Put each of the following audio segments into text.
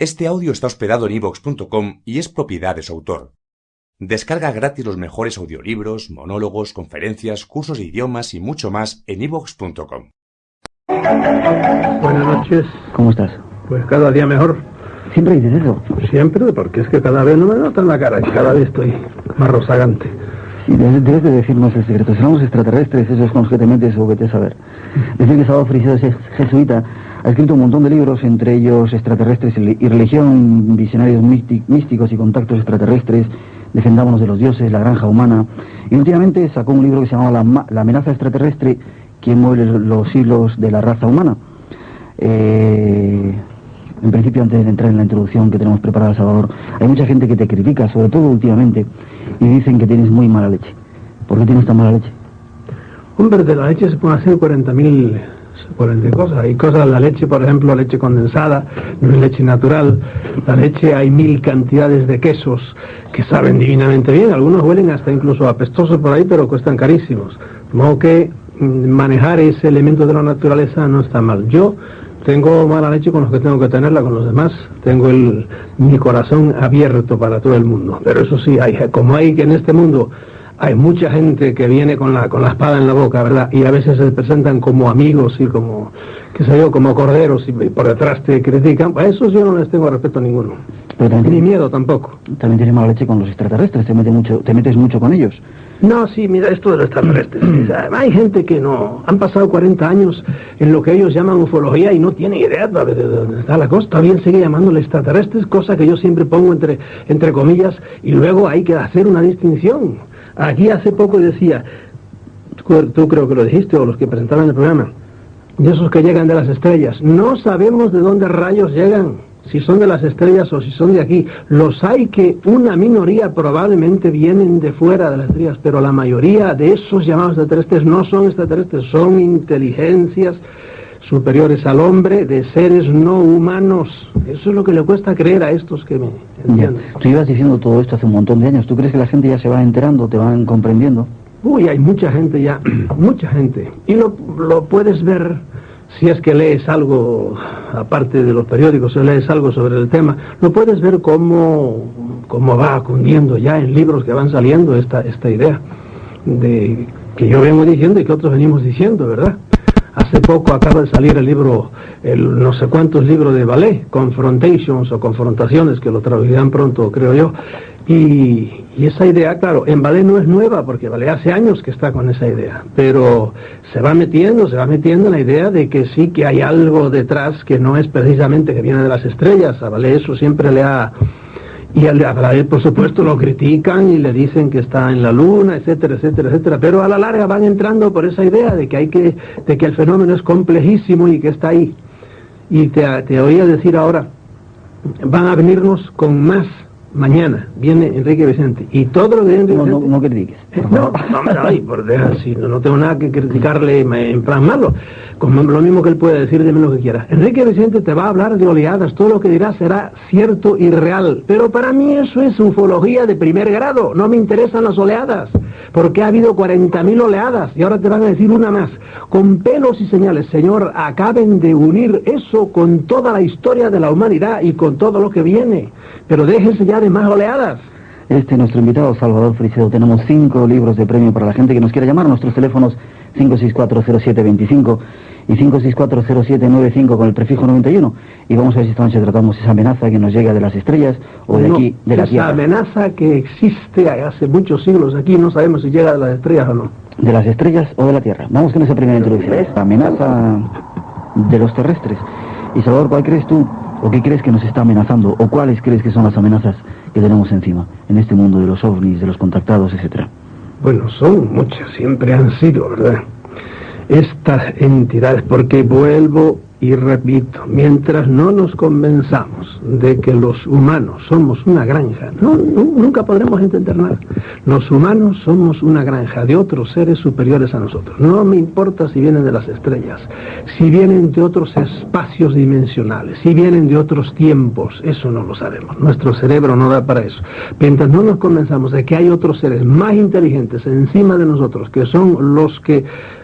Este audio está hospedado en iVoox.com y es propiedad de su autor. Descarga gratis los mejores audiolibros, monólogos, conferencias, cursos de idiomas y mucho más en iVoox.com. Buenas noches. ¿Cómo estás? Pues cada día mejor. ¿Siempre dices eso? Siempre, porque es que cada vez no me notan la cara, y cada vez estoy más rozagante. Sí, debes de decirnos el secreto. ¿Serán los extraterrestres esos con los que te metes o vete a saber? Decir que Salvador Freixedo es jesuita, ha escrito un montón de libros, entre ellos Extraterrestres y Religión, Visionarios Místicos y Contactos Extraterrestres, Defendámonos de los Dioses, La Granja Humana, y últimamente sacó un libro que se llamaba La Amenaza Extraterrestre, quien mueve los hilos de la raza humana. En principio, antes de entrar en la introducción que tenemos preparada, Salvador, hay mucha gente que te critica, sobre todo últimamente, y dicen que tienes muy mala leche. ¿Por qué tienes tan mala leche? Hombre, de la leche se pueden hacer 40.000 cosas. Hay cosas, la leche, por ejemplo, leche condensada, no es leche natural. La leche, hay 1000 cantidades de quesos que saben divinamente bien. Algunos huelen hasta incluso apestosos por ahí, pero cuestan carísimos. De modo que manejar ese elemento de la naturaleza no está mal. Yo tengo mala leche con los que tengo que tenerla, con los demás tengo mi corazón abierto para todo el mundo. Pero eso sí, como hay que en este mundo hay mucha gente que viene con la espada en la boca, ¿verdad? Y a veces se presentan como amigos y como, qué sé yo, como corderos y por detrás te critican. Pues a esos yo no les tengo respeto ninguno. Ni miedo tampoco. También tienes mala leche con los extraterrestres, te metes mucho con ellos. No, sí, mira, esto de los extraterrestres. Hay gente que no... Han pasado 40 años en lo que ellos llaman ufología y no tienen idea de dónde está la cosa. Todavía sigue llamándole extraterrestres, cosa que yo siempre pongo entre comillas, y luego hay que hacer una distinción. Aquí hace poco decía, tú creo que lo dijiste, o los que presentaban el programa, de esos que llegan de las estrellas. No sabemos de dónde rayos llegan, si son de las estrellas o si son de aquí. Los hay que una minoría probablemente vienen de fuera de las estrellas, pero la mayoría de esos llamados extraterrestres no son extraterrestres, son inteligencias superiores al hombre, de seres no humanos. Eso es lo que le cuesta creer a estos que me entienden. Tú ibas diciendo todo esto hace un montón de años. ¿Tú crees que la gente ya se va enterando, te van comprendiendo? Uy, hay mucha gente ya, mucha gente. Y lo puedes ver si es que lees algo, aparte de los periódicos, si lees algo sobre el tema, lo puedes ver cómo va cundiendo ya en libros que van saliendo esta idea de que yo vengo diciendo y que otros venimos diciendo, ¿verdad? Hace poco acaba de salir el libro, no sé cuántos libros de Vallée, Confrontations o Confrontaciones, que lo traducirán pronto, creo yo. Y esa idea, claro, en Vallée no es nueva, porque Vallée hace años que está con esa idea, pero se va metiendo en la idea de que sí que hay algo detrás que no es precisamente que viene de las estrellas. A Vallée eso siempre le ha... Y a Vallée, por supuesto, lo critican y le dicen que está en la luna, etcétera, etcétera, etcétera. Pero a la larga van entrando por esa idea de que el fenómeno es complejísimo y que está ahí. Y te oía decir ahora, van a venirnos con más. Mañana viene Enrique Vicente y todo lo que Enrique Vicente... No critiques. No me da ahí, por dejar, si no tengo nada que criticarle en plan malo. Como lo mismo que él puede decir, dime lo que quiera. Enrique Vicente te va a hablar de oleadas, todo lo que dirá será cierto y real. Pero para mí eso es ufología de primer grado, no me interesan las oleadas. Porque ha habido 40.000 oleadas y ahora te van a decir una más. Con pelos y señales, señor, acaben de unir eso con toda la historia de la humanidad y con todo lo que viene. Pero déjense ya de más oleadas. Nuestro invitado, Salvador Freixedo. Tenemos 5 libros de premio para la gente que nos quiera llamar. Nuestros teléfonos 5640725 y 5640795 con el prefijo 91. Y vamos a ver si esta noche tratamos esa amenaza que nos llega de las estrellas o de aquí, de la Tierra. Esa amenaza que existe hace muchos siglos aquí, no sabemos si llega de las estrellas o no. ¿De las estrellas o de la Tierra? Vamos con esa primera introducción. La amenaza de los terrestres. Y Salvador, ¿cuál crees tú? ¿O qué crees que nos está amenazando? ¿O cuáles crees que son las amenazas que tenemos encima en este mundo de los ovnis, de los contactados, etcétera? Bueno, son muchas, siempre han sido, ¿verdad? Estas entidades, porque vuelvo y repito, mientras no nos convenzamos de que los humanos somos una granja, nunca podremos entender nada. Los humanos somos una granja de otros seres superiores a nosotros. No me importa si vienen de las estrellas, si vienen de otros espacios dimensionales, si vienen de otros tiempos, eso no lo sabemos. Nuestro cerebro no da para eso. Mientras no nos convenzamos de que hay otros seres más inteligentes encima de nosotros, que son los que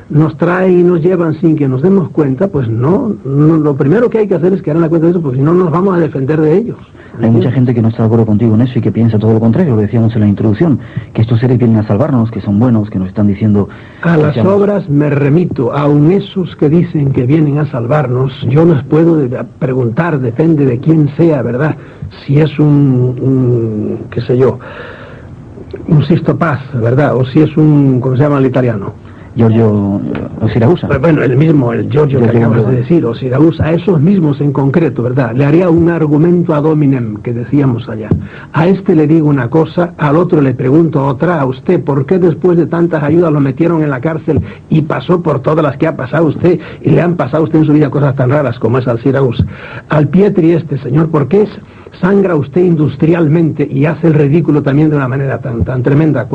nos traen y nos llevan sin que nos demos cuenta, pues no, lo primero que hay que hacer es quedar en la cuenta de eso, porque si no nos vamos a defender de ellos. Hay mucha gente que no está de acuerdo contigo en eso y que piensa todo lo contrario, lo decíamos en la introducción, que estos seres vienen a salvarnos, que son buenos, que nos están diciendo... A las obras me remito, aun esos que dicen que vienen a salvarnos, yo les puedo preguntar, depende de quién sea, ¿verdad? Si es qué sé yo, un Sisto Paz, ¿verdad? O si es ¿cómo se llama el italiano? Giorgio Siragusa. Pues bueno, el Giorgio que acabas de decir, o Siragusa, a esos mismos en concreto, ¿verdad? Le haría un argumento ad hominem, que decíamos allá. A este le digo una cosa, al otro le pregunto otra, a usted, ¿por qué después de tantas ayudas lo metieron en la cárcel y pasó por todas las que ha pasado usted y le han pasado a usted en su vida cosas tan raras como es al Siragusa? Al Pietri señor, ¿por qué sangra usted industrialmente y hace el ridículo también de una manera tan tremenda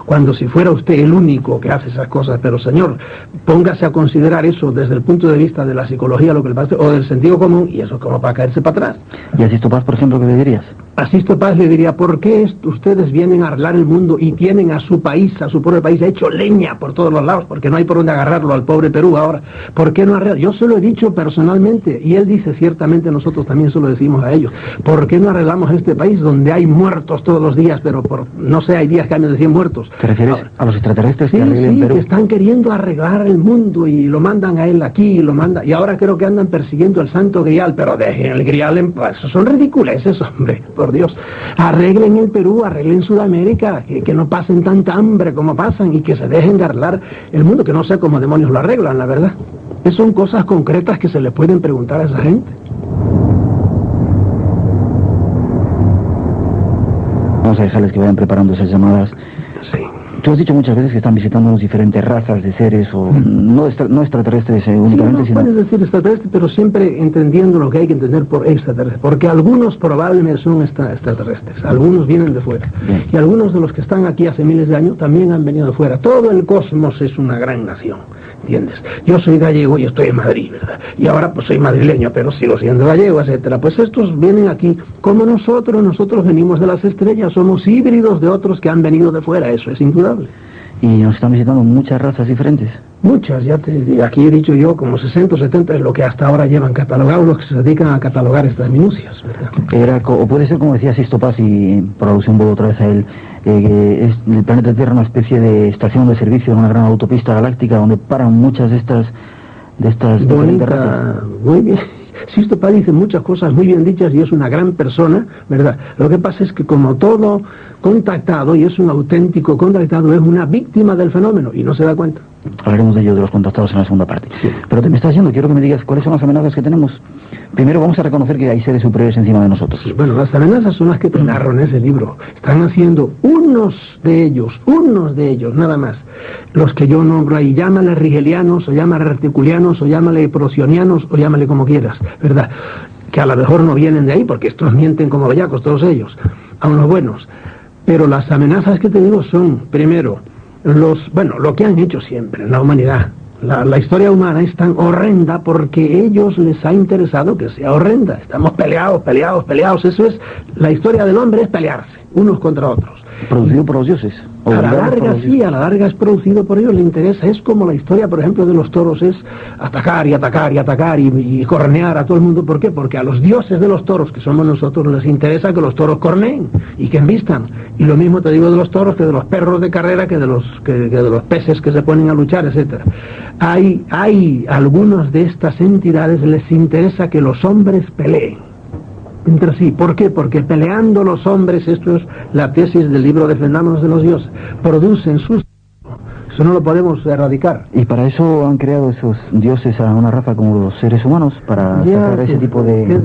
cuando si fuera usted el único que hace esas cosas? Pero señor, póngase a considerar eso desde el punto de vista de la psicología, lo que le pasa, o del sentido común, y eso es como para caerse para atrás. ¿Y a Sisto Paz, por ejemplo, qué le dirías? A Sisto Paz le diría, ¿por qué ustedes vienen a arreglar el mundo y tienen a su país, a su pobre país, hecho leña por todos los lados, porque no hay por dónde agarrarlo al pobre Perú ahora? ¿Por qué no arreglar? Yo se lo he dicho personalmente, y él dice, ciertamente nosotros también se lo decimos a ellos, ¿por qué no arreglamos este país donde hay muertos todos los días, pero no sé, hay días que hay de 100 muertos? ¿Te refieres a los extraterrestres que arreglen Perú? Que están queriendo arreglar el mundo y lo mandan a él aquí, y ahora creo que andan persiguiendo el Santo Grial, pero dejen el Grial en paz, son ridiculeces, hombre, por Dios. Arreglen el Perú, arreglen Sudamérica, que no pasen tanta hambre como pasan y que se dejen de arreglar el mundo, que no sé cómo demonios lo arreglan, la verdad. Esas son cosas concretas que se le pueden preguntar a esa gente. Vamos a dejarles que vayan preparando esas llamadas. Sí. Tú has dicho muchas veces que están visitándonos diferentes razas de seres, o no extraterrestres únicamente, sí, no, puedes decir extraterrestres, pero siempre entendiendo lo que hay que entender por extraterrestres, porque algunos probablemente son extraterrestres, algunos vienen de fuera, bien, y algunos de los que están aquí hace miles de años también han venido de fuera. Todo el cosmos es una gran nación, ¿entiendes? Yo soy gallego y estoy en Madrid, ¿verdad? Y ahora pues soy madrileño, pero sigo siendo gallego, etcétera. Pues estos vienen aquí como nosotros venimos de las estrellas, somos híbridos de otros que han venido de fuera, eso es indudable. Y nos están visitando muchas razas diferentes. Muchas, aquí he dicho yo, como 60 o 70 es lo que hasta ahora llevan catalogado, los que se dedican a catalogar estas minucias, ¿verdad? O puede ser, como decía Sisto Paz, y por alusión vuelvo otra vez a él, que es el planeta Tierra una especie de estación de servicio en una gran autopista galáctica donde paran muchas de estas diferentes razas. Muy bien. Sisto Paz dice muchas cosas muy bien dichas y es una gran persona, ¿verdad? Lo que pasa es que como todo contactado, y es un auténtico contactado, es una víctima del fenómeno y no se da cuenta. Hablaremos de ello, de los contactados, en la segunda parte. Sí. Pero te me estás yendo, quiero que me digas cuáles son las amenazas que tenemos. Primero vamos a reconocer que hay seres superiores encima de nosotros. Bueno, las amenazas son las que te narro en ese libro. Están haciendo unos de ellos, nada más. Los que yo nombro ahí, llámale rigelianos, o llámale reticulianos, o llámale procionianos, o llámale como quieras, ¿verdad? Que a lo mejor no vienen de ahí, porque estos mienten como bellacos, todos ellos, aun los buenos. Pero las amenazas que te digo son, primero, lo que han hecho siempre en la humanidad. La historia humana es tan horrenda porque ellos les ha interesado que sea horrenda. Estamos peleados. Eso es, la historia del hombre es pelearse, unos contra otros. Producido por los dioses. A la larga es producido por ellos, le interesa. Es como la historia, por ejemplo, de los toros, es atacar y cornear a todo el mundo. ¿Por qué? Porque a los dioses de los toros, que somos nosotros, les interesa que los toros corneen y que embistan. Y lo mismo te digo de los toros, que de los perros de carrera, que de los peces que se ponen a luchar, etcétera. Hay algunas de estas entidades les interesa que los hombres peleen entre sí. ¿Por qué? Porque peleando los hombres, esto es la tesis del libro Defendámonos de los dioses, producen sus... Eso no lo podemos erradicar. Y para eso han creado esos dioses a una raza como los seres humanos, para sacar ese tipo de...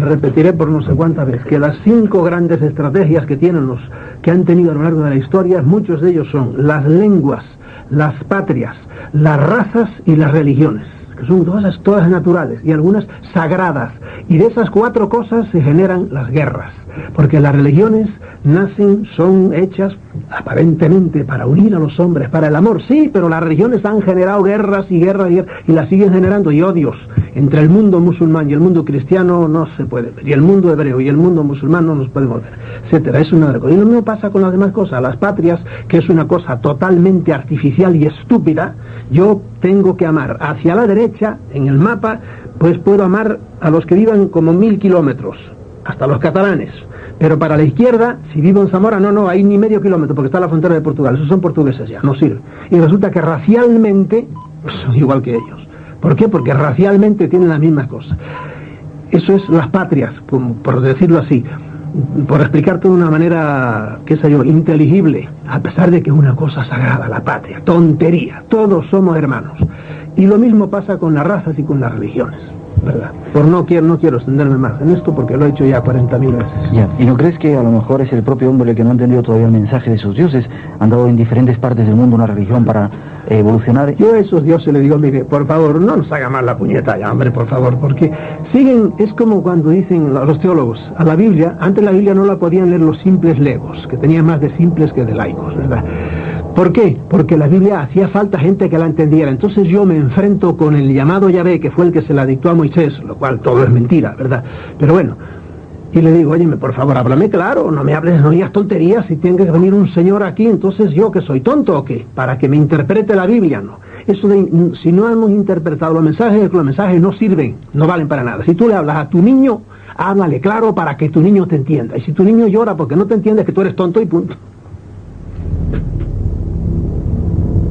Repetiré por no sé cuántas veces que las 5 grandes estrategias que tienen los que han tenido a lo largo de la historia, muchos de ellos son las lenguas, las patrias, las razas y las religiones, que son todas naturales y algunas sagradas, y de esas 4 cosas se generan las guerras, porque las religiones nacen, son hechas aparentemente para unir a los hombres, para el amor, sí, pero las religiones han generado guerras y guerras y las siguen generando, y odios entre el mundo musulmán y el mundo cristiano no se puede ver, y el mundo hebreo y el mundo musulmán no nos podemos ver, etcétera. Es una cosa. Y lo mismo pasa con las demás cosas, las patrias, que es una cosa totalmente artificial y estúpida. Yo tengo que amar hacia la derecha, en el mapa, pues puedo amar a los que vivan como 1000 kilómetros, hasta los catalanes. Pero para la izquierda, si vivo en Zamora, no hay ni medio kilómetro, porque está la frontera de Portugal, esos son portugueses ya, no sirve. Y resulta que racialmente, pues, son igual que ellos. ¿Por qué? Porque racialmente tienen la misma cosa. Eso es las patrias, por decirlo así, por explicarte de una manera, qué sé yo, inteligible, a pesar de que es una cosa sagrada, la patria, tontería, todos somos hermanos. Y lo mismo pasa con las razas y con las religiones, ¿verdad? No quiero extenderme más en esto porque lo he hecho ya 40.000 veces. Ya. ¿Y no crees que a lo mejor es el propio hombre el que no ha entendido todavía el mensaje de sus dioses? Han dado en diferentes partes del mundo una religión para evolucionar. Yo a esos dioses les digo, mire, por favor, no nos haga mal la puñeta ya, hombre, por favor, porque siguen, es como cuando dicen los teólogos, a la Biblia, antes la Biblia no la podían leer los simples legos, que tenían más de simples que de laicos, ¿verdad? ¿Por qué? Porque la Biblia hacía falta gente que la entendiera. Entonces yo me enfrento con el llamado Yahvé, que fue el que se la dictó a Moisés, lo cual todo es mentira, ¿verdad? Pero bueno, y le digo, óyeme, por favor, háblame claro, no me hables, no digas tonterías, si tiene que venir un señor aquí, entonces yo que soy tonto o qué, para que me interprete la Biblia, no. Eso de, si no hemos interpretado los mensajes no sirven, no valen para nada. Si tú le hablas a tu niño, háblale claro para que tu niño te entienda. Y si tu niño llora porque no te entiende, es que tú eres tonto y punto.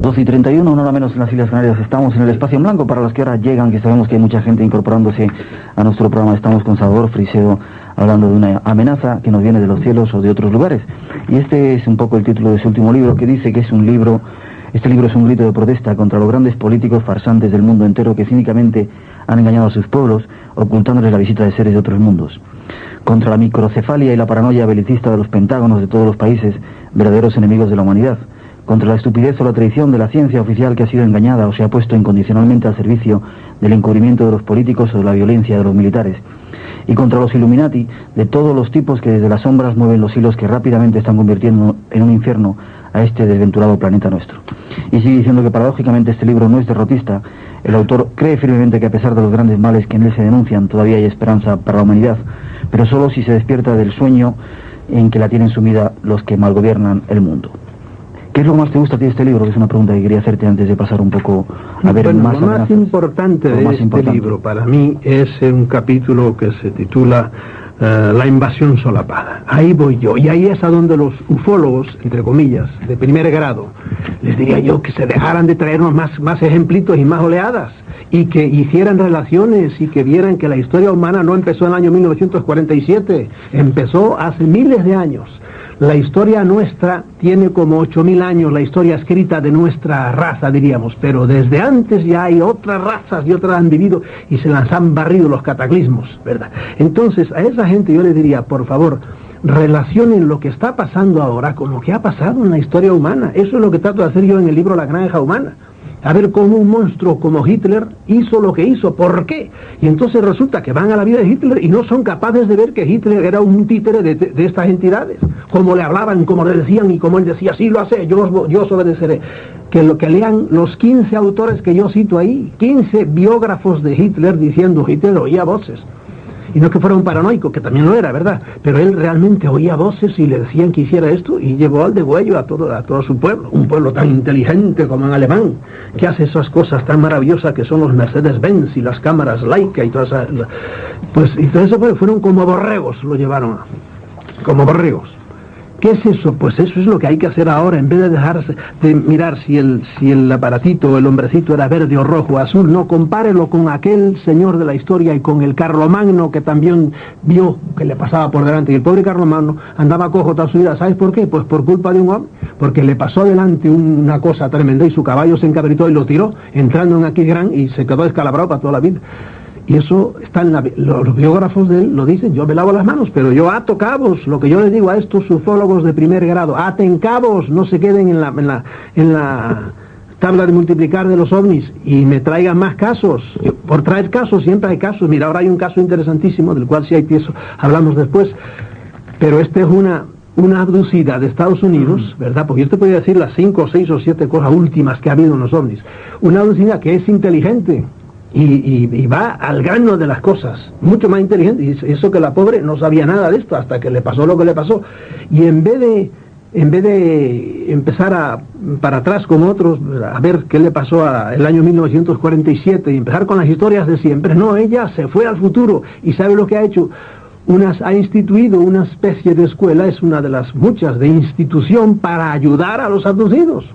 12:31, una hora menos en las Islas Canarias. Estamos en el espacio en blanco para los que ahora llegan, que sabemos que hay mucha gente incorporándose a nuestro programa. Estamos con Salvador Freixedo hablando de una amenaza que nos viene de los cielos o de otros lugares. Y este es un poco el título de su último libro, que dice que es un libro, este libro es un grito de protesta contra los grandes políticos farsantes del mundo entero que cínicamente han engañado a sus pueblos, ocultándoles la visita de seres de otros mundos. Contra la microcefalia y la paranoia belicista de los pentágonos de todos los países, verdaderos enemigos de la humanidad. Contra la estupidez o la traición de la ciencia oficial que ha sido engañada o se ha puesto incondicionalmente al servicio del encubrimiento de los políticos o de la violencia de los militares. Y contra los Illuminati de todos los tipos que desde las sombras mueven los hilos que rápidamente están convirtiendo en un infierno a este desventurado planeta nuestro. Y sigue diciendo que paradójicamente este libro no es derrotista. El autor cree firmemente que a pesar de los grandes males que en él se denuncian, todavía hay esperanza para la humanidad, pero solo si se despierta del sueño en que la tienen sumida los que malgobiernan el mundo. ¿Qué es lo que más te gusta a ti de este libro? Que es una pregunta que quería hacerte antes de pasar un poco a ver más. Lo más importante de este libro para mí es un capítulo que se titula La invasión solapada. Ahí voy yo, y ahí es a donde los ufólogos, entre comillas, de primer grado, les diría yo que se dejaran de traernos más ejemplitos y más oleadas, y que hicieran relaciones y que vieran que la historia humana no empezó en el año 1947, empezó hace miles de años. La historia nuestra tiene como 8.000 años, la historia escrita de nuestra raza, diríamos, pero desde antes ya hay otras razas y otras han vivido y se las han barrido los cataclismos, ¿verdad? Entonces, a esa gente yo le diría, por favor, relacionen lo que está pasando ahora con lo que ha pasado en la historia humana. Eso es lo que trato de hacer yo en el libro La Granja Humana. A ver cómo un monstruo como Hitler hizo lo que hizo, ¿por qué? Y entonces resulta que van a la vida de Hitler y no son capaces de ver que Hitler era un títere de estas entidades, como le hablaban, como le decían y como él decía, sí lo hace, yo os obedeceré. Que lean los 15 autores que yo cito ahí, 15 biógrafos de Hitler diciendo Hitler oía voces. Y no que fuera un paranoico, que también lo era, ¿verdad? Pero él realmente oía voces y le decían que hiciera esto y llevó al degüello a todo su pueblo. Un pueblo tan inteligente como en alemán, que hace esas cosas tan maravillosas que son los Mercedes-Benz y las cámaras Leica y todas esas... Pues, y todo eso fueron como borregos, lo llevaron como borregos. ¿Qué es eso? Pues eso es lo que hay que hacer ahora, en vez de dejarse de mirar si el aparatito o el hombrecito era verde o rojo o azul. No, compárelo con aquel señor de la historia y con el Carlomagno que también vio que le pasaba por delante. Y el pobre Carlomagno andaba cojo toda su vida. ¿Sabes por qué? Pues por culpa de un hombre, porque le pasó delante una cosa tremenda y su caballo se encabritó y lo tiró, entrando en Aquisgrán y se quedó descalabrado para toda la vida. Y eso está en los biógrafos de él lo dicen, yo me lavo las manos, pero yo ato cabos, lo que yo les digo a estos ufólogos de primer grado, aten cabos, no se queden en la tabla de multiplicar de los ovnis y me traigan más casos. Por traer casos siempre hay casos. Mira, ahora hay un caso interesantísimo del cual si hay tiempo hablamos después, pero este es una abducida de Estados Unidos, ¿verdad? Porque yo te podría decir las 5, 6 o 7 cosas últimas que ha habido en los ovnis. Una abducida que es inteligente y va al grano de las cosas, mucho más inteligente, y eso que la pobre no sabía nada de esto hasta que le pasó lo que le pasó. Y en vez de empezar para atrás como otros, a ver qué le pasó el año 1947 y empezar con las historias de siempre, no, ella se fue al futuro y ¿sabe lo que ha hecho? Ha instituido una especie de escuela, es una de las muchas de institución para ayudar a los abducidos,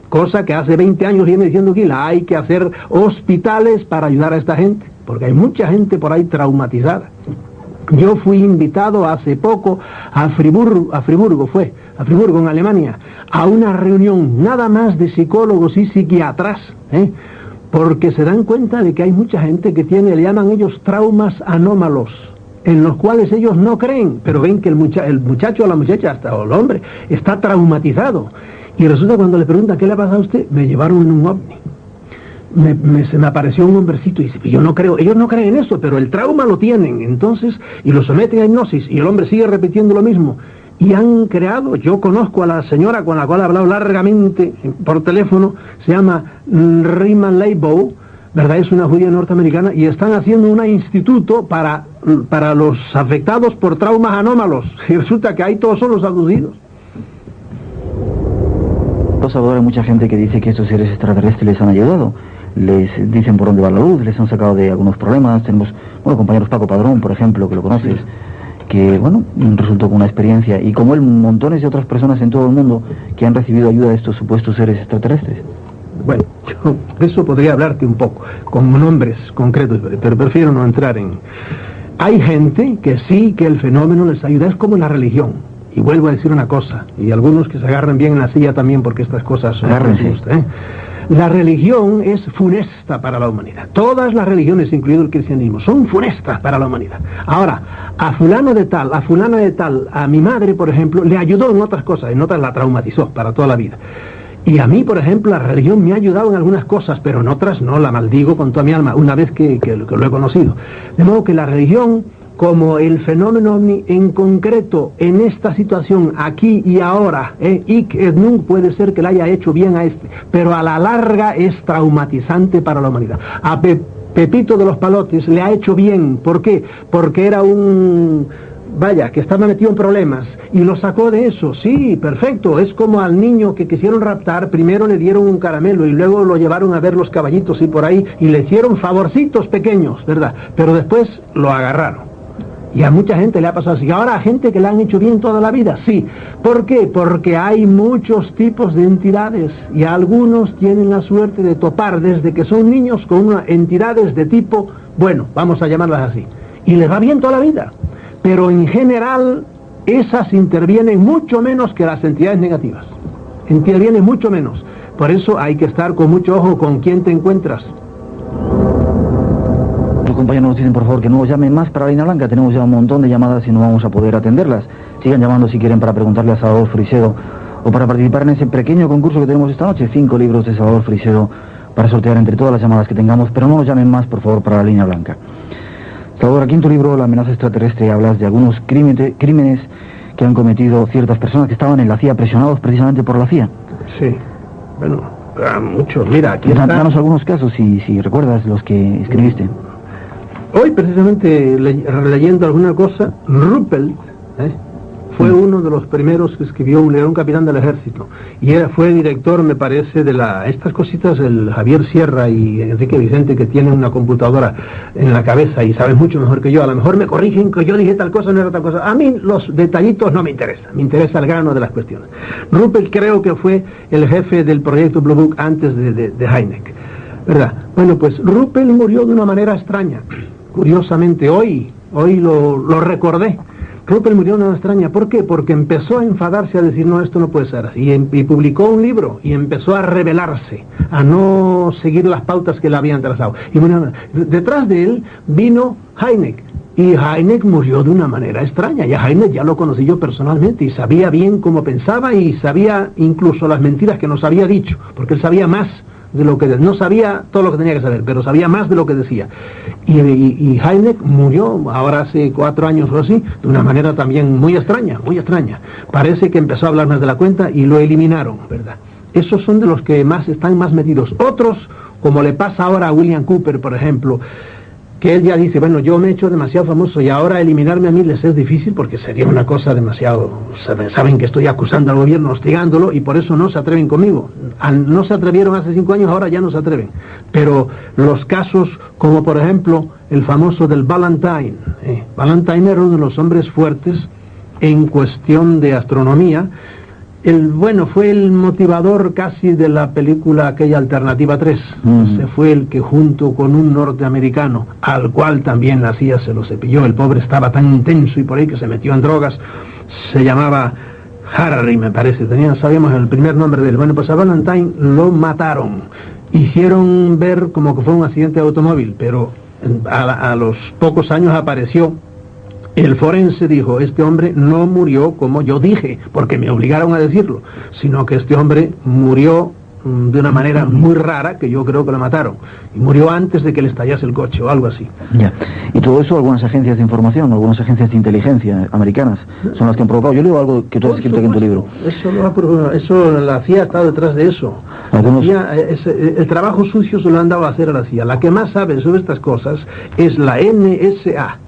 cosa que hace 20 años viene diciendo que hay que hacer hospitales para ayudar a esta gente, porque hay mucha gente por ahí traumatizada. Yo fui invitado hace poco a Friburgo en Alemania, a una reunión nada más de psicólogos y psiquiatras, porque se dan cuenta de que hay mucha gente que le llaman ellos traumas anómalos, en los cuales ellos no creen, pero ven que el muchacho o la muchacha, hasta el hombre, está traumatizado. Y resulta cuando le preguntan, ¿qué le ha pasado a usted? Me llevaron en un ovni. Se me apareció un hombrecito y dice, yo no creo, ellos no creen en eso, pero el trauma lo tienen, entonces, y lo someten a hipnosis, y el hombre sigue repitiendo lo mismo. Y han creado, yo conozco a la señora con la cual he hablado largamente por teléfono, se llama Riemann Leibow, ¿verdad? Es una judía norteamericana, y están haciendo un instituto para los afectados por traumas anómalos, y resulta que ahí todos son los abducidos. Salvador, hay mucha gente que dice que estos seres extraterrestres les han ayudado, les dicen por dónde va la luz, les han sacado de algunos problemas. Tenemos, compañeros Paco Padrón, por ejemplo, que lo conoces, que, resultó con una experiencia, y como él, montones de otras personas en todo el mundo que han recibido ayuda de estos supuestos seres extraterrestres. Bueno, yo de eso podría hablarte un poco, con nombres concretos, pero prefiero no entrar en... Hay gente que sí, que el fenómeno les ayuda, es como la religión. Y vuelvo a decir una cosa, y algunos que se agarren bien en la silla también, porque estas cosas son... La religión es funesta para la humanidad. Todas las religiones, incluido el cristianismo, son funestas para la humanidad. Ahora, a fulana de tal, a mi madre, por ejemplo, le ayudó en otras cosas, en otras la traumatizó para toda la vida. Y a mí, por ejemplo, la religión me ha ayudado en algunas cosas, pero en otras no, la maldigo con toda mi alma, una vez que lo he conocido. De modo que la religión, como el fenómeno ovni en concreto, en esta situación, aquí y ahora, hic et nunc, puede ser que le haya hecho bien a este, pero a la larga es traumatizante para la humanidad. A Pepito de los Palotes le ha hecho bien, ¿por qué? Porque era que estaba metido en problemas, y lo sacó de eso. Sí, perfecto, es como al niño que quisieron raptar, primero le dieron un caramelo, y luego lo llevaron a ver los caballitos y por ahí, y le hicieron favorcitos pequeños, ¿verdad? Pero después lo agarraron. Y a mucha gente le ha pasado así. Ahora a gente que le han hecho bien toda la vida, sí. ¿Por qué? Porque hay muchos tipos de entidades, y algunos tienen la suerte de topar desde que son niños con entidades de tipo, vamos a llamarlas así, y les va bien toda la vida. Pero en general, esas intervienen mucho menos que las entidades negativas. Intervienen mucho menos. Por eso hay que estar con mucho ojo con quién te encuentras. Los compañeros nos dicen, por favor, que no nos llamen más para la línea blanca. Tenemos ya un montón de llamadas y no vamos a poder atenderlas. Sigan llamando si quieren para preguntarle a Salvador Frisedo o para participar en ese pequeño concurso que tenemos esta noche. 5 libros de Salvador Frisedo para sortear entre todas las llamadas que tengamos, pero no nos llamen más, por favor, para la línea blanca. Salvador, aquí en tu libro, La amenaza extraterrestre, hablas de algunos crímenes que han cometido ciertas personas que estaban en la CIA, presionados precisamente por la CIA. Sí, muchos. Mira, aquí está... Danos algunos casos, si recuerdas los que escribiste. Hoy, precisamente, leyendo alguna cosa, Ruppelt fue uno de los primeros que escribió, era un capitán del ejército, y fue director, me parece, de estas cositas, el Javier Sierra y Enrique Vicente, que tienen una computadora en la cabeza y saben mucho mejor que yo. A lo mejor me corrigen que yo dije tal cosa, no era tal cosa. A mí los detallitos no me interesan, me interesa el grano de las cuestiones. Ruppelt creo que fue el jefe del proyecto Blue Book antes de Hynek, ¿verdad? Pues Ruppelt murió de una manera extraña. Curiosamente, hoy lo recordé. Ruppelt murió de una manera extraña. ¿Por qué? Porque empezó a enfadarse, a decir, no, esto no puede ser así. Y publicó un libro y empezó a rebelarse, a no seguir las pautas que le habían trazado. Y detrás de él vino Hynek. Y Hynek murió de una manera extraña. Y a Hynek ya lo conocí yo personalmente y sabía bien cómo pensaba y sabía incluso las mentiras que nos había dicho, porque él sabía más de lo que... No sabía todo lo que tenía que saber, pero sabía más de lo que decía. Y Hynek murió ahora hace 4 años o así, de una manera también muy extraña, muy extraña. Parece que empezó a hablar más de la cuenta y lo eliminaron, ¿verdad? Esos son de los que más están más metidos. Otros, como le pasa ahora a William Cooper, por ejemplo, que él ya dice, bueno, yo me he hecho demasiado famoso y ahora eliminarme a mí les es difícil porque sería una cosa demasiado... Saben que estoy acusando al gobierno, hostigándolo, y por eso no se atreven conmigo. No se atrevieron hace 5 años, ahora ya no se atreven. Pero los casos, como por ejemplo el famoso del Valentine. Valentine era uno de los hombres fuertes en cuestión de astronomía. Fue el motivador casi de la película aquella Alternativa 3. Se fue el que junto con un norteamericano, al cual también la CIA se lo cepilló, el pobre estaba tan intenso y por ahí que se metió en drogas, se llamaba Harry, me parece, sabíamos el primer nombre de él. Bueno, pues a Valentine lo mataron. Hicieron ver como que fue un accidente de automóvil, pero a los pocos años apareció. El forense dijo, este hombre no murió como yo dije, porque me obligaron a decirlo, sino que este hombre murió de una manera muy rara, que yo creo que lo mataron, y murió antes de que le estallase el coche o algo así. Ya. Y todo eso algunas agencias de información, algunas agencias de inteligencia americanas son las que han provocado. Yo leo algo que tú has escrito aquí en tu libro. Eso la CIA ha estado detrás de eso. El trabajo sucio se lo han dado a hacer a la CIA. La que más sabe sobre estas cosas es la NSA,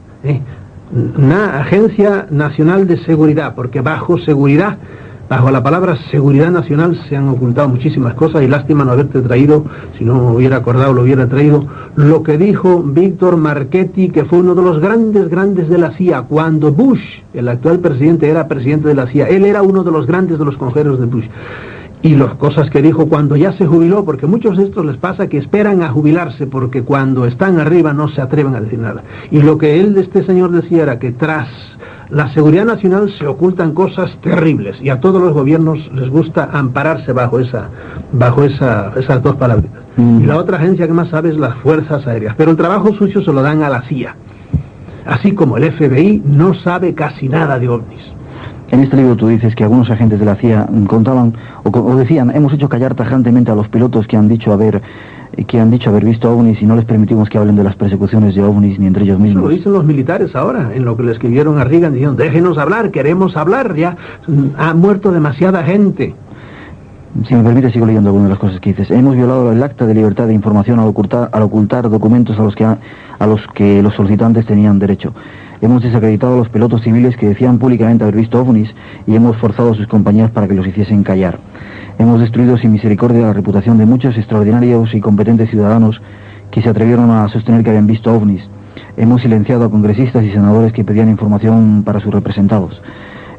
una Agencia Nacional de Seguridad, porque bajo seguridad, bajo la palabra seguridad nacional se han ocultado muchísimas cosas, y lástima no haberte traído, si no hubiera acordado lo hubiera traído, lo que dijo Víctor Marchetti, que fue uno de los grandes de la CIA, cuando Bush, el actual presidente, era presidente de la CIA. Él era uno de los grandes de los consejeros de Bush. Y las cosas que dijo cuando ya se jubiló, porque a muchos de estos les pasa que esperan a jubilarse, porque cuando están arriba no se atreven a decir nada. Y lo que este señor decía era que tras la seguridad nacional se ocultan cosas terribles, y a todos los gobiernos les gusta ampararse bajo esas 2 palabras. Y la otra agencia que más sabe es las Fuerzas Aéreas, pero el trabajo sucio se lo dan a la CIA. Así como el FBI no sabe casi nada de ovnis. En este libro tú dices que algunos agentes de la CIA contaban o decían, hemos hecho callar tajantemente a los pilotos que han dicho haber visto ovnis, y no les permitimos que hablen de las persecuciones de ovnis ni entre ellos mismos. Eso lo dicen los militares ahora, en lo que le escribieron a Reagan, dijeron, déjenos hablar, queremos hablar, ya ha muerto demasiada gente. Si me permite, sigo leyendo algunas de las cosas que dices. Hemos violado el acta de libertad de información al ocultar documentos a los que los solicitantes tenían derecho. Hemos desacreditado a los pilotos civiles que decían públicamente haber visto ovnis, y hemos forzado a sus compañías para que los hiciesen callar. Hemos destruido sin misericordia la reputación de muchos extraordinarios y competentes ciudadanos que se atrevieron a sostener que habían visto ovnis. Hemos silenciado a congresistas y senadores que pedían información para sus representados.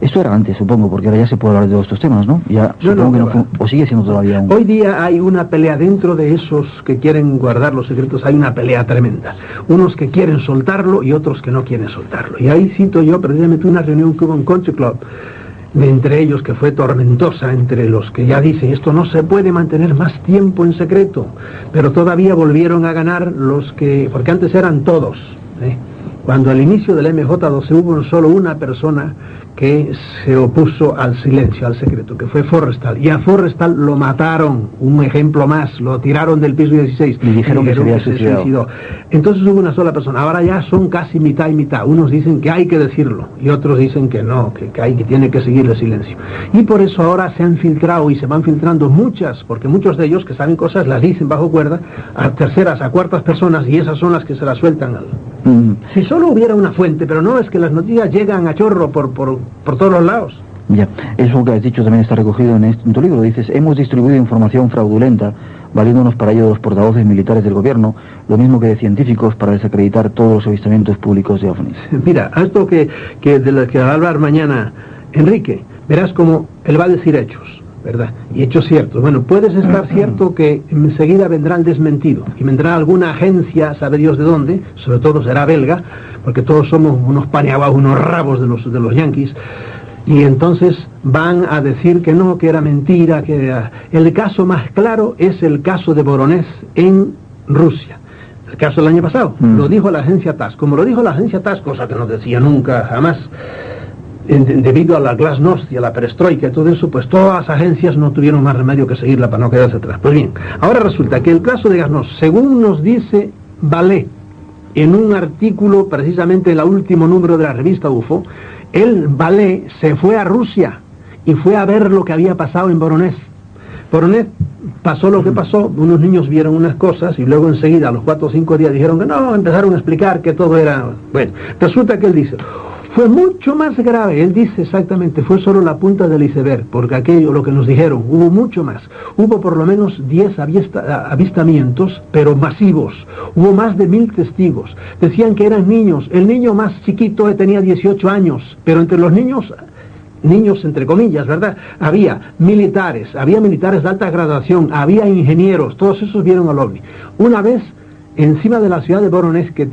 Esto era antes, supongo, porque ahora ya se puede hablar de todos estos temas, ¿no? Ya supongo que no, o sigue siendo todavía un... Hoy día hay una pelea dentro de esos que quieren guardar los secretos, hay una pelea tremenda. Unos que quieren soltarlo y otros que no quieren soltarlo. Y ahí cito yo precisamente una reunión que hubo en Country Club, entre ellos, que fue tormentosa, entre los que ya dicen esto no se puede mantener más tiempo en secreto, pero todavía volvieron a ganar los que, porque antes eran todos, Cuando al inicio del MJ12 hubo solo una persona que se opuso al silencio, al secreto, que fue Forrestal, y a Forrestal lo mataron, un ejemplo más, lo tiraron del piso 16 y dijeron que se suicidó. Entonces hubo una sola persona. Ahora ya son casi mitad y mitad. Unos dicen que hay que decirlo y otros dicen que no, que tiene que seguir el silencio. Y por eso ahora se han filtrado y se van filtrando muchas, porque muchos de ellos que saben cosas las dicen bajo cuerda a terceras, a cuartas personas, y esas son las que se las sueltan. Si solo hubiera una fuente, pero no, es que las noticias llegan a chorro por todos los lados. Ya, eso que has dicho también está recogido en tu libro. Dices, hemos distribuido información fraudulenta, valiéndonos para ello de los portavoces militares del gobierno, lo mismo que de científicos, para desacreditar todos los avistamientos públicos de ovnis. Mira, a esto de lo que va a hablar mañana Enrique, verás como él va a decir hechos, ¿verdad? Y hechos ciertos. Bueno, puedes estar cierto que enseguida vendrá el desmentido, y vendrá alguna agencia, sabe Dios de dónde, sobre todo será belga, porque todos somos unos paneaguaos, unos rabos de los yanquis, y entonces van a decir que no, que era mentira, que era... El caso más claro es el caso de Voronezh en Rusia. El caso del año pasado, lo dijo la agencia TASS. Como lo dijo la agencia TASS, cosa que no decía nunca, jamás, debido a la glasnost y a la perestroika y todo eso, pues todas las agencias no tuvieron más remedio que seguirla para no quedarse atrás. Pues bien, ahora resulta que el caso de glasnost, según nos dice Vallée, en un artículo precisamente en el último número de la revista UFO, el Vallée se fue a Rusia y fue a ver lo que había pasado en Voronezh. Voronezh pasó lo que pasó, unos niños vieron unas cosas y luego enseguida, a los 4 o 5 días, dijeron que no, empezaron a explicar que todo era... Bueno, resulta que él dice, fue mucho más grave, él dice exactamente, fue solo la punta del iceberg, porque aquello, lo que nos dijeron, hubo mucho más. Hubo por lo menos 10 avistamientos, pero masivos. Hubo más de 1000 testigos. Decían que eran niños. El niño más chiquito tenía 18 años, pero entre los niños entre comillas, ¿verdad? Había militares de alta graduación, había ingenieros, todos esos vieron al ovni. Una vez, encima de la ciudad de Voronezh, que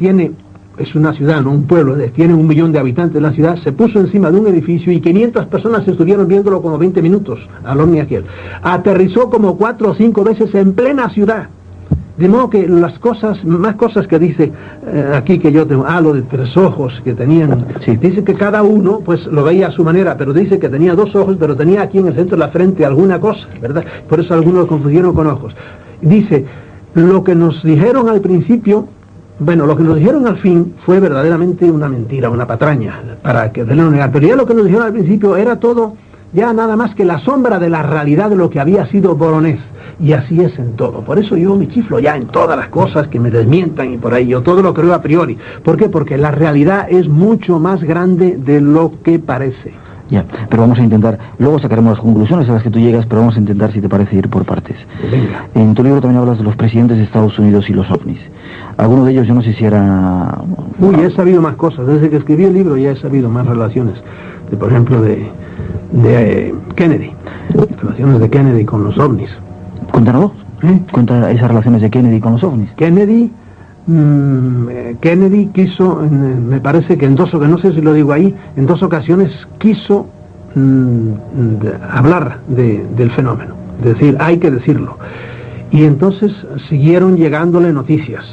es una ciudad, no un pueblo, tiene 1 millón de habitantes la ciudad, se puso encima de un edificio y 500 personas estuvieron viéndolo como 20 minutos, al ovni aquel. Aterrizó como 4 o 5 veces en plena ciudad. De modo que las cosas, más cosas que dice aquí que yo tengo, lo de 3 ojos que tenían, sí, dice que cada uno pues lo veía a su manera, pero dice que tenía 2 ojos, pero tenía aquí en el centro de la frente alguna cosa, ¿verdad? Por eso algunos lo confundieron con ojos. Dice, lo que nos dijeron al principio, bueno, lo que nos dijeron al fin fue verdaderamente una mentira, una patraña, para que de no negar, pero ya lo que nos dijeron al principio era todo, ya nada más que la sombra de la realidad de lo que había sido Voronezh. Y así es en todo. Por eso yo me chiflo ya en todas las cosas que me desmientan y por ahí. Yo todo lo creo a priori. ¿Por qué? Porque la realidad es mucho más grande de lo que parece. Ya, pero vamos a intentar, luego sacaremos las conclusiones a las que tú llegas, pero vamos a intentar, si te parece, ir por partes. Venga. En tu libro también hablas de los presidentes de Estados Unidos y los ovnis. Alguno de ellos, yo no sé si era... Uy, he sabido más cosas. Desde que escribí el libro ya he sabido más relaciones. Por ejemplo, de Kennedy. Relaciones de Kennedy con los ovnis. Cuéntanos. Cuenta esas relaciones de Kennedy con los ovnis. Kennedy quiso, me parece que en 2 ocasiones, no sé si lo digo ahí, en 2 ocasiones quiso hablar del fenómeno, es decir, hay que decirlo. Y entonces siguieron llegándole noticias,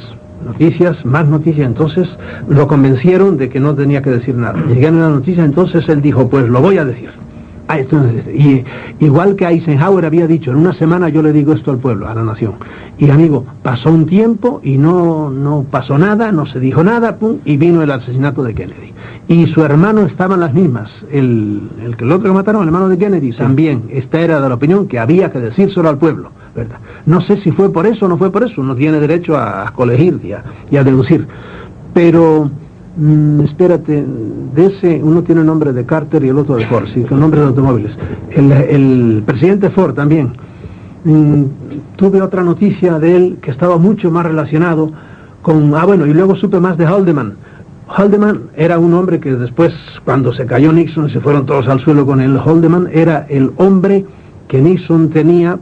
más noticias, entonces lo convencieron de que no tenía que decir nada. Llegaron las noticias, entonces él dijo, pues lo voy a decir. Y igual que Eisenhower había dicho, en 1 semana yo le digo esto al pueblo, a la nación. Y amigo, pasó un tiempo y no pasó nada, no se dijo nada, pum, y vino el asesinato de Kennedy. Y su hermano estaban las mismas, el otro que mataron, el hermano de Kennedy, sí. También, esta era de la opinión que había que decírselo al pueblo, ¿verdad? No sé si fue por eso o no fue por eso, uno tiene derecho a colegir y a deducir. Pero... espérate, de ese uno tiene el nombre de Carter y el otro de Ford, sí, con nombres de automóviles. El presidente Ford también. Tuve otra noticia de él que estaba mucho más relacionado con... bueno, y luego supe más de Haldeman. Haldeman era un hombre que después, cuando se cayó Nixon, se fueron todos al suelo con él. Haldeman era el hombre que Nixon tenía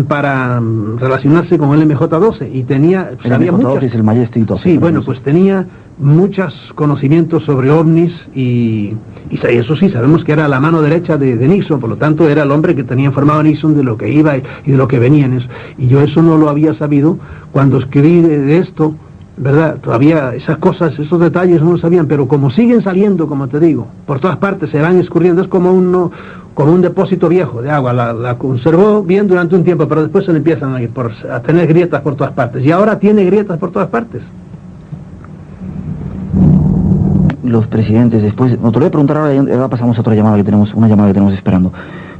para relacionarse con el MJ-12 y tenía... El MJ-12 es el Majestic 12. Sí, bueno, pues tenía muchos conocimientos sobre ovnis y eso sí, sabemos que era la mano derecha de Nixon, por lo tanto era el hombre que tenía informado a Nixon de lo que iba y de lo que venía en eso. Y yo eso no lo había sabido cuando escribí de esto, ¿verdad? Todavía esas cosas, esos detalles no lo sabían, pero como siguen saliendo, como te digo, por todas partes se van escurriendo, es como un depósito viejo de agua, la conservó bien durante un tiempo, pero después se le empiezan a tener grietas por todas partes, y ahora tiene grietas por todas partes. Los presidentes después, no te lo voy a preguntar ahora pasamos a otra llamada que tenemos, una llamada que tenemos esperando.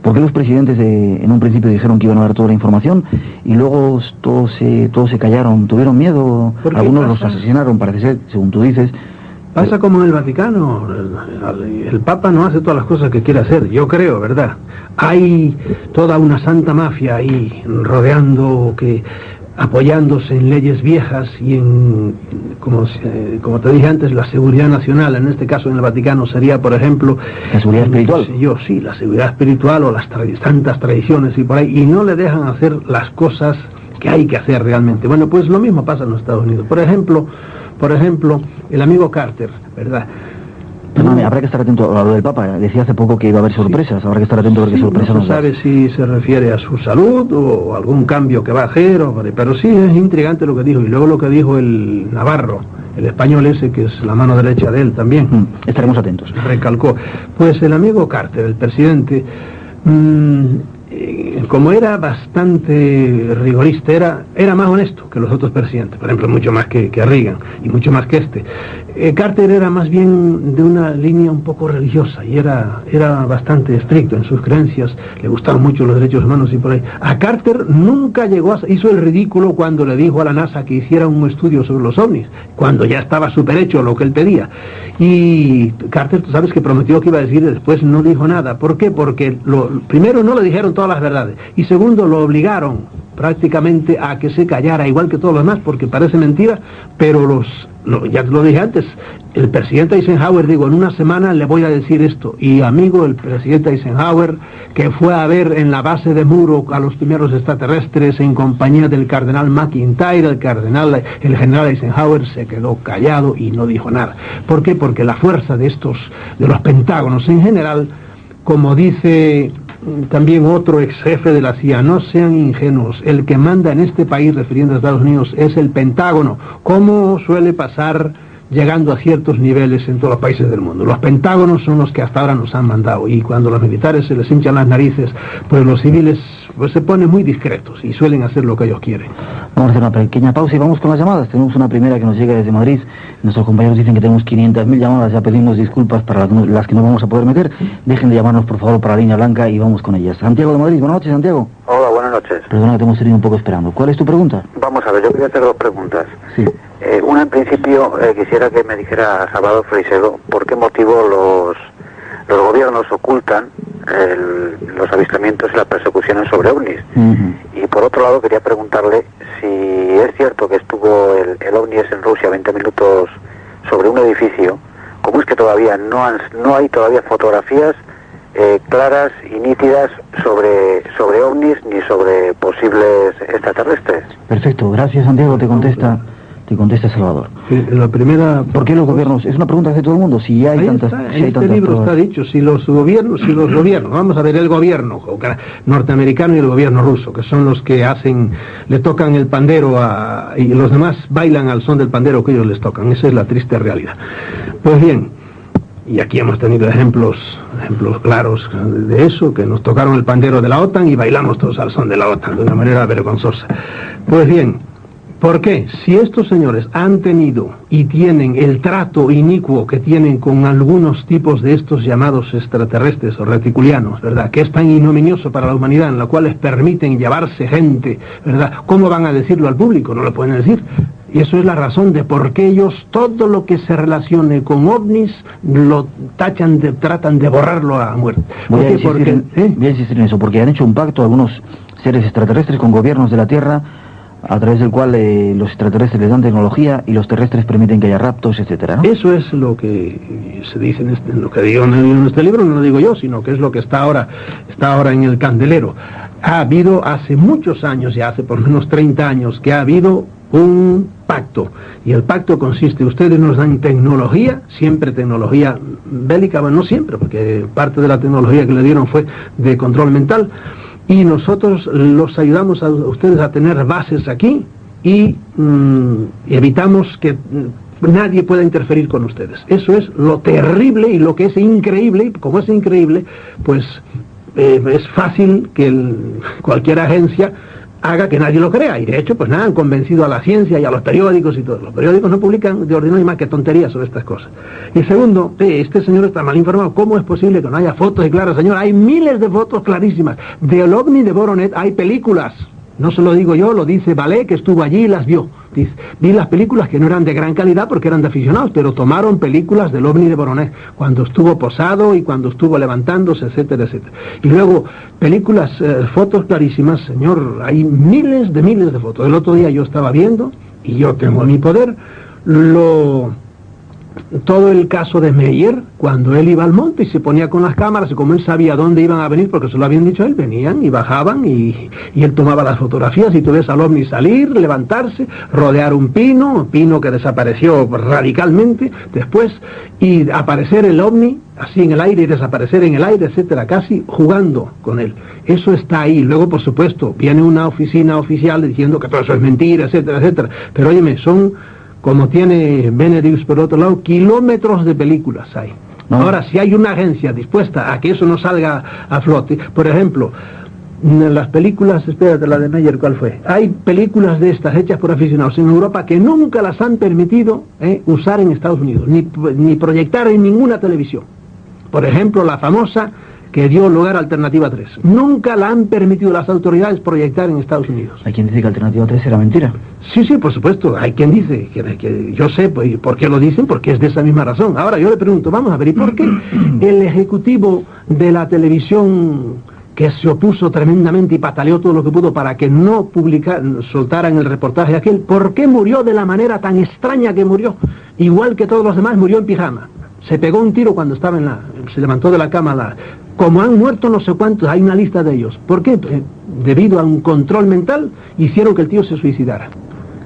¿Por qué los presidentes en un principio dijeron que iban a dar toda la información y luego todos se callaron, tuvieron miedo? Algunos los asesinaron, parece ser, según tú dices. Pasa como en el Vaticano, el Papa no hace todas las cosas que quiere hacer, yo creo, ¿verdad? Hay toda una santa mafia ahí rodeando, apoyándose en leyes viejas y en, como te dije antes, la seguridad nacional, en este caso en el Vaticano sería, por ejemplo... ¿La seguridad espiritual? Sí, la seguridad espiritual o las tantas tradiciones y por ahí, y no le dejan hacer las cosas que hay que hacer realmente. Bueno, pues lo mismo pasa en los Estados Unidos. Por ejemplo, el amigo Carter, ¿verdad? Perdóname, habrá que estar atento a lo del Papa. Decía hace poco que iba a haber sorpresas, sí. Habrá que estar atento a ver qué sorpresas nos da. No se sabe si se refiere a su salud o algún cambio que va a hacer, pero sí es intrigante lo que dijo. Y luego lo que dijo el Navarro, el español ese que es la mano derecha de él también. Estaremos atentos. Recalcó. Pues el amigo Carter, el presidente, como era bastante rigorista, era más honesto que los otros presidentes, por ejemplo, mucho más que Reagan y mucho más que este. Carter era más bien de una línea un poco religiosa y era bastante estricto en sus creencias, le gustaban mucho los derechos humanos y por ahí. A Carter nunca hizo el ridículo cuando le dijo a la NASA que hiciera un estudio sobre los ovnis, cuando ya estaba superhecho lo que él pedía. Y Carter, tú sabes que prometió que iba a decir y después no dijo nada. ¿Por qué? Porque primero no le dijeron todas las verdades y segundo lo obligaron prácticamente a que se callara, igual que todos los demás, porque parece mentira, pero ya te lo dije antes, el presidente Eisenhower digo, en una semana le voy a decir esto, y amigo, el presidente Eisenhower, que fue a ver en la base de Muro a los primeros extraterrestres en compañía del cardenal McIntyre, el general Eisenhower se quedó callado y no dijo nada. ¿Por qué? Porque la fuerza de los pentágonos en general, como dice también otro ex jefe de la CIA, no sean ingenuos, el que manda en este país, refiriendo a Estados Unidos, es el Pentágono, como suele pasar llegando a ciertos niveles en todos los países del mundo. Los pentágonos son los que hasta ahora nos han mandado, y cuando los militares se les hinchan las narices, pues los civiles pues se ponen muy discretos y suelen hacer lo que ellos quieren. Vamos a hacer una pequeña pausa y vamos con las llamadas. Tenemos una primera que nos llega desde Madrid. Nuestros compañeros dicen que tenemos 500.000 llamadas. Ya pedimos disculpas para las que no vamos a poder meter. Dejen de llamarnos, por favor, para la línea blanca y vamos con ellas. Santiago de Madrid. Buenas noches, Santiago. Hola, buenas noches. Perdona que te hemos tenido un poco esperando. ¿Cuál es tu pregunta? Vamos a ver, yo quería hacer dos preguntas. Sí. Una, en principio, quisiera que me dijera Salvador Freixedo por qué motivo los gobiernos ocultan los avistamientos y las persecuciones sobre ovnis. Y por otro lado, quería preguntarle si es cierto que estuvo el ovni en Rusia 20 minutos sobre un edificio. ¿Cómo es que todavía no hay todavía fotografías claras y nítidas sobre ovnis ni sobre posibles extraterrestres? Perfecto, gracias, Santiago. Te contesta Salvador. Sí, la primera... ¿Por qué los gobiernos? Es una pregunta que hace todo el mundo. Si hay tantas... En este libro está dicho, si los gobiernos, vamos a ver, el gobierno norteamericano y el gobierno ruso, que son los que le tocan el pandero y los demás bailan al son del pandero que ellos les tocan. Esa es la triste realidad. Pues bien, y aquí hemos tenido ejemplos claros de eso, que nos tocaron el pandero de la OTAN y bailamos todos al son de la OTAN, de una manera vergonzosa. Pues bien, ¿por qué? Si estos señores han tenido y tienen el trato inicuo que tienen con algunos tipos de estos llamados extraterrestres o reticulianos, ¿verdad?, que es tan ignominioso para la humanidad, en la cual les permiten llevarse gente, ¿verdad?, ¿cómo van a decirlo al público? No lo pueden decir. Y eso es la razón de por qué ellos todo lo que se relacione con ovnis lo tratan de borrarlo a muerte. Voy a insistir en eso, porque han hecho un pacto algunos seres extraterrestres con gobiernos de la Tierra, a través del cual los extraterrestres les dan tecnología y los terrestres permiten que haya raptos, etcétera, ¿no? Eso es lo que se dice en lo que digo en este libro, no lo digo yo, sino que es lo que está ahora en el candelero. Ha habido hace muchos años, ya hace por lo menos 30 años, que ha habido un pacto, y el pacto consiste, ustedes nos dan tecnología, siempre tecnología bélica, bueno, no siempre, porque parte de la tecnología que le dieron fue de control mental, y nosotros los ayudamos a ustedes a tener bases aquí y evitamos que nadie pueda interferir con ustedes. Eso es lo terrible y lo que es increíble, y como es increíble, pues es fácil que cualquier agencia haga que nadie lo crea, y de hecho pues nada, han convencido a la ciencia y a los periódicos y todo. Los periódicos no publican de ordinario más que tonterías sobre estas cosas. Y segundo, este señor está mal informado. ¿Cómo es posible que no haya fotos claras, señor? Hay miles de fotos clarísimas. Del ovni de Voronet hay películas. No se lo digo yo, lo dice Balé, que estuvo allí y las vio. Dice, vi las películas que no eran de gran calidad porque eran de aficionados, pero tomaron películas del ovni de Voronet, cuando estuvo posado y cuando estuvo levantándose, etcétera, etcétera. Y luego, películas, fotos clarísimas, señor, hay miles de fotos. El otro día yo estaba viendo, y yo tengo en mi poder, todo el caso de Meyer, cuando él iba al monte y se ponía con las cámaras, y como él sabía dónde iban a venir, porque se lo habían dicho a él, venían y bajaban, y él tomaba las fotografías, y tú ves al ovni salir, levantarse, rodear un pino que desapareció radicalmente después, y aparecer el ovni así en el aire y desaparecer en el aire, etcétera, casi jugando con él. Eso está ahí. Luego, por supuesto, viene una oficina oficial diciendo que todo eso es mentira, etcétera, etcétera. Pero óyeme, son como tiene Benedict por otro lado, kilómetros de películas hay. No. Ahora, si hay una agencia dispuesta a que eso no salga a flote, por ejemplo, las películas, espérate, la de Meyer, ¿cuál fue? Hay películas de estas hechas por aficionados en Europa que nunca las han permitido usar en Estados Unidos, ni proyectar en ninguna televisión. Por ejemplo, la famosa que dio lugar a Alternativa 3. Nunca la han permitido las autoridades proyectar en Estados Unidos. Hay quien dice que Alternativa 3 era mentira. Sí, por supuesto, hay quien dice, que yo sé pues, por qué lo dicen, porque es de esa misma razón. Ahora yo le pregunto, vamos a ver, ¿y por qué el ejecutivo de la televisión, que se opuso tremendamente y pataleó todo lo que pudo para que no soltaran el reportaje aquel, por qué murió de la manera tan extraña que murió? Igual que todos los demás, murió en pijama. Se pegó un tiro cuando estaba se levantó de la cama. Como han muerto no sé cuántos, hay una lista de ellos. ¿Por qué? Debido a un control mental, hicieron que el tío se suicidara.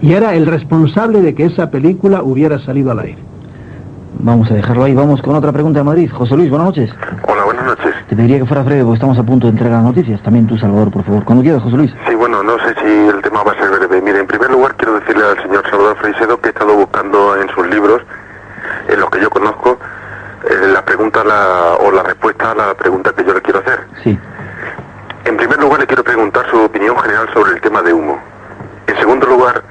Y era el responsable de que esa película hubiera salido al aire. Vamos a dejarlo ahí, vamos con otra pregunta de Madrid. José Luis, buenas noches. Hola, buenas noches. Te pediría que fuera breve porque estamos a punto de entregar las noticias. También tú, Salvador, por favor. Cuando quieras, José Luis. Sí, bueno, no sé si el tema va a ser breve. Mire, en primer lugar quiero decirle al señor Salvador Freixedo que he estado buscando en sus libros, en los que yo conozco, la pregunta o la respuesta a la pregunta que yo le quiero hacer. Sí. En primer lugar le quiero preguntar su opinión general sobre el tema de humo. En segundo lugar,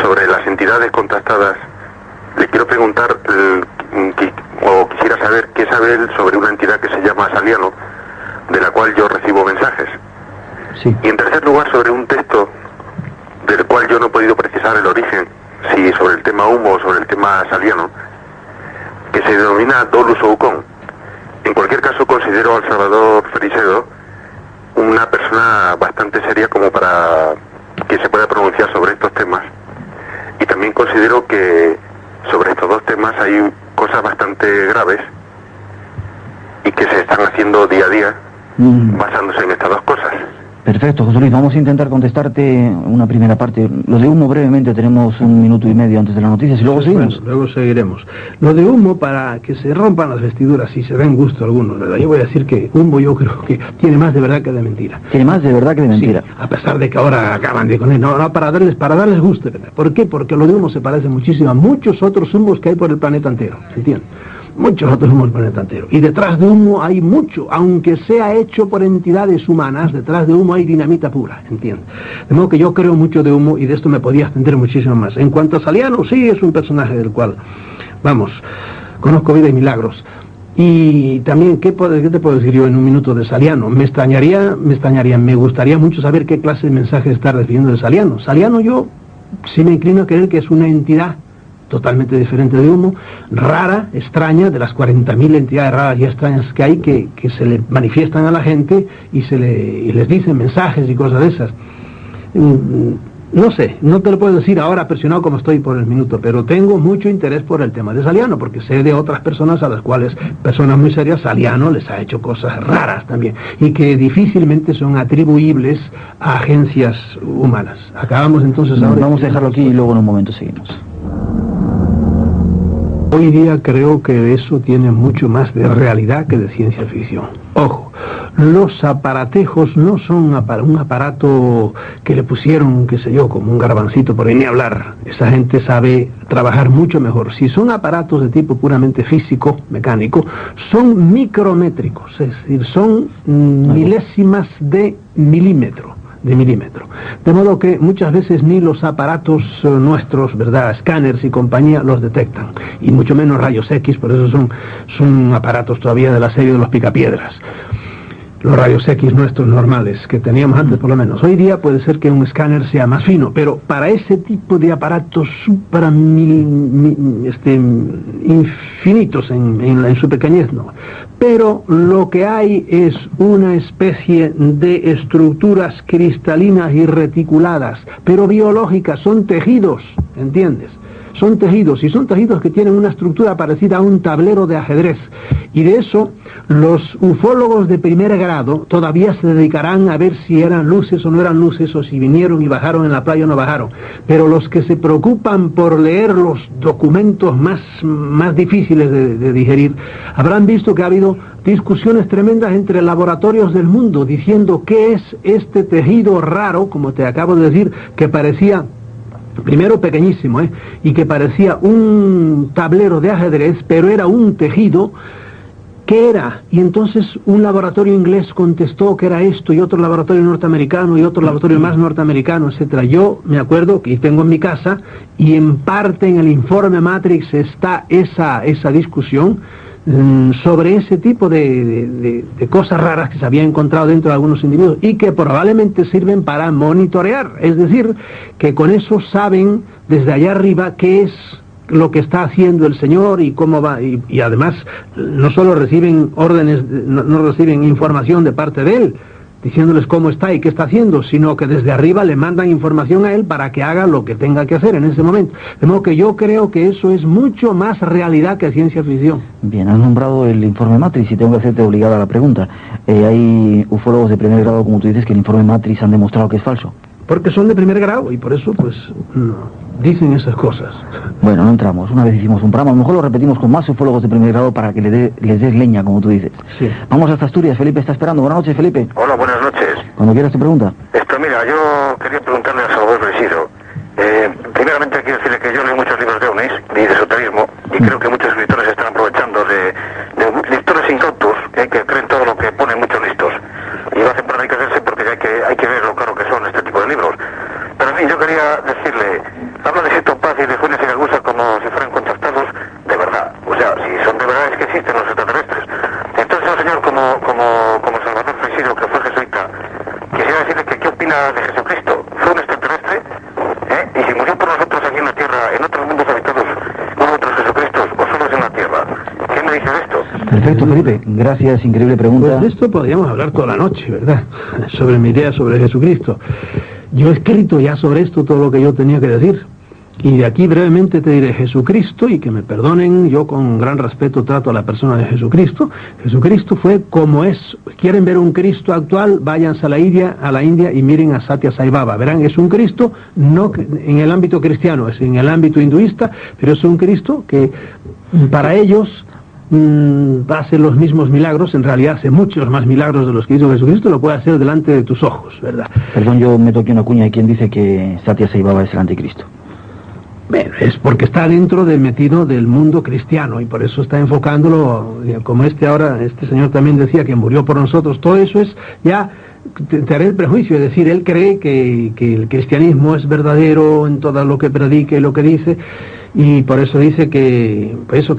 sobre las entidades contactadas, le quiero preguntar, quisiera saber qué sabe él sobre una entidad que se llama Saliano, de la cual yo recibo mensajes. Sí. Y en tercer lugar, sobre un texto del cual yo no he podido precisar el origen, si sobre el tema humo o sobre el tema Saliano, que se denomina Dolus Oucon. En cualquier caso, considero al Salvador Freixedo una persona bastante seria como para que se pueda pronunciar sobre estos temas. Y también considero que sobre estos dos temas hay cosas bastante graves y que se están haciendo día a día basándose en estas dos cosas. Perfecto, José Luis, vamos a intentar contestarte una primera parte. Lo de humo brevemente, tenemos 1 minuto y medio antes de las noticias y luego seguimos. Bueno, luego seguiremos. Lo de humo, para que se rompan las vestiduras y se den gusto a algunos, ¿verdad? Yo voy a decir que humo yo creo que tiene más de verdad que de mentira. Tiene más de verdad que de mentira. Sí, a pesar de que ahora acaban de con él. No, para darles gusto, ¿verdad? ¿Por qué? Porque lo de humo se parece muchísimo a muchos otros humos que hay por el planeta entero, ¿entiendes? Muchos otros humos por el planeta entero. Y detrás de humo hay mucho, aunque sea hecho por entidades humanas, detrás de humo hay dinamita pura, ¿entiendes? De modo que yo creo mucho de humo y de esto me podía extender muchísimo más. En cuanto a Saliano, sí, es un personaje del cual, vamos, conozco vida y milagros. Y también, ¿qué te puedo decir yo en 1 minuto de Saliano? Me gustaría mucho saber qué clase de mensaje está recibiendo de Saliano. Saliano, yo sí me inclino a creer que es una entidad totalmente diferente de humo, rara, extraña, de las 40.000 entidades raras y extrañas que hay, que se le manifiestan a la gente y les dicen mensajes y cosas de esas. No sé, no te lo puedo decir ahora presionado como estoy por el minuto, pero tengo mucho interés por el tema de Saliano, porque sé de otras personas a las cuales, personas muy serias, Saliano les ha hecho cosas raras también, y que difícilmente son atribuibles a agencias humanas. Acabamos entonces ahora... Vamos a dejarlo aquí y luego en un momento seguimos. Hoy día creo que eso tiene mucho más de realidad que de ciencia ficción. Ojo, los aparatejos no son un aparato que le pusieron, qué sé yo, como un garbancito por ahí, ni hablar. Esa gente sabe trabajar mucho mejor. Si son aparatos de tipo puramente físico, mecánico, son micrométricos, es decir, son milésimas de milímetro. De modo que muchas veces ni los aparatos nuestros, ¿verdad?, escáneres y compañía, los detectan, y mucho menos rayos X, por eso son aparatos todavía de la serie de los picapiedras. Los rayos X nuestros normales, que teníamos antes por lo menos. Hoy día puede ser que un escáner sea más fino, pero para ese tipo de aparatos infinitos en su pequeñez, no. Pero lo que hay es una especie de estructuras cristalinas y reticuladas, pero biológicas, son tejidos, ¿entiendes? Son tejidos, y son tejidos que tienen una estructura parecida a un tablero de ajedrez. Y de eso, los ufólogos de primer grado todavía se dedicarán a ver si eran luces o no eran luces, o si vinieron y bajaron en la playa o no bajaron. Pero los que se preocupan por leer los documentos más difíciles de digerir, habrán visto que ha habido discusiones tremendas entre laboratorios del mundo, diciendo qué es este tejido raro, como te acabo de decir, que parecía primero pequeñísimo, y que parecía un tablero de ajedrez, pero era un tejido. ¿Qué era? Y entonces un laboratorio inglés contestó que era esto, y otro laboratorio norteamericano, y otro laboratorio más norteamericano, etcétera. Yo me acuerdo que tengo en mi casa, y en parte en el informe Matrix está esa discusión sobre ese tipo de cosas raras que se había encontrado dentro de algunos individuos, y que probablemente sirven para monitorear, es decir, que con eso saben desde allá arriba qué es lo que está haciendo el Señor y cómo va, y además no solo reciben órdenes, no reciben información de parte de Él, diciéndoles cómo está y qué está haciendo, sino que desde arriba le mandan información a Él para que haga lo que tenga que hacer en ese momento. De modo que yo creo que eso es mucho más realidad que ciencia ficción. Bien, has nombrado el informe Matrix y tengo que hacerte obligada la pregunta. Hay ufólogos de primer grado, como tú dices, que el informe Matrix han demostrado que es falso. Porque son de primer grado y por eso, pues, no, dicen esas cosas. Bueno, no entramos. Una vez hicimos un programa, a lo mejor lo repetimos con más ufólogos de primer grado para que les des leña, como tú dices. Sí. Vamos hasta Asturias. Felipe está esperando. Buenas noches, Felipe. Hola, buenas noches. Cuando quieras tu pregunta. Mira, yo quería preguntarle a Salvador Freixedo. Primeramente quiero decirle que yo leo muchos libros de ovnis y de esoterismo, y creo que muchos escritores están aprovechando de lectores incautos que creen todo lo que ponen muchos listos. Y lo hacen para enriquecerse porque hay que ver lo caro que son este tipo de libros. Pero en fin, yo quería decirle, habla de Sito Paz y de Funes y Gargusa como si fueran contactados de verdad. O sea, si son de verdad es que existen los extraterrestres. Entonces, un señor como Salvador Freixedo, que fue jesuita, quisiera decirle que qué opina de Jesucristo. ¿Fue un extraterrestre? Y si murió por nosotros aquí en la Tierra, en otros mundos habitados, ¿hubo otros Jesucristos o solo es en la Tierra? ¿Qué me dice de esto? Perfecto, Felipe. Gracias, increíble pregunta. Pues de esto podríamos hablar toda la noche, ¿verdad? Sobre mi idea sobre Jesucristo. Yo he escrito ya sobre esto todo lo que yo tenía que decir. Y de aquí brevemente te diré Jesucristo, y que me perdonen, yo con gran respeto trato a la persona de Jesucristo. Jesucristo fue como es. ¿Quieren ver un Cristo actual? Váyanse a la India y miren a Satya Sai Baba. Verán, es un Cristo no en el ámbito cristiano, es en el ámbito hinduista, pero es un Cristo que para ellos hace los mismos milagros, en realidad hace muchos más milagros de los que hizo Jesucristo, lo puede hacer delante de tus ojos, ¿verdad? Perdón, yo me toqué una cuña. ¿Y quién dice que Satya Sai Baba es el anticristo? Bueno, es porque está metido del mundo cristiano, y por eso está enfocándolo, como este señor también decía que murió por nosotros. Todo eso es, ya te haré el prejuicio, es decir, él cree que el cristianismo es verdadero en todo lo que predica y lo que dice, y por eso dice que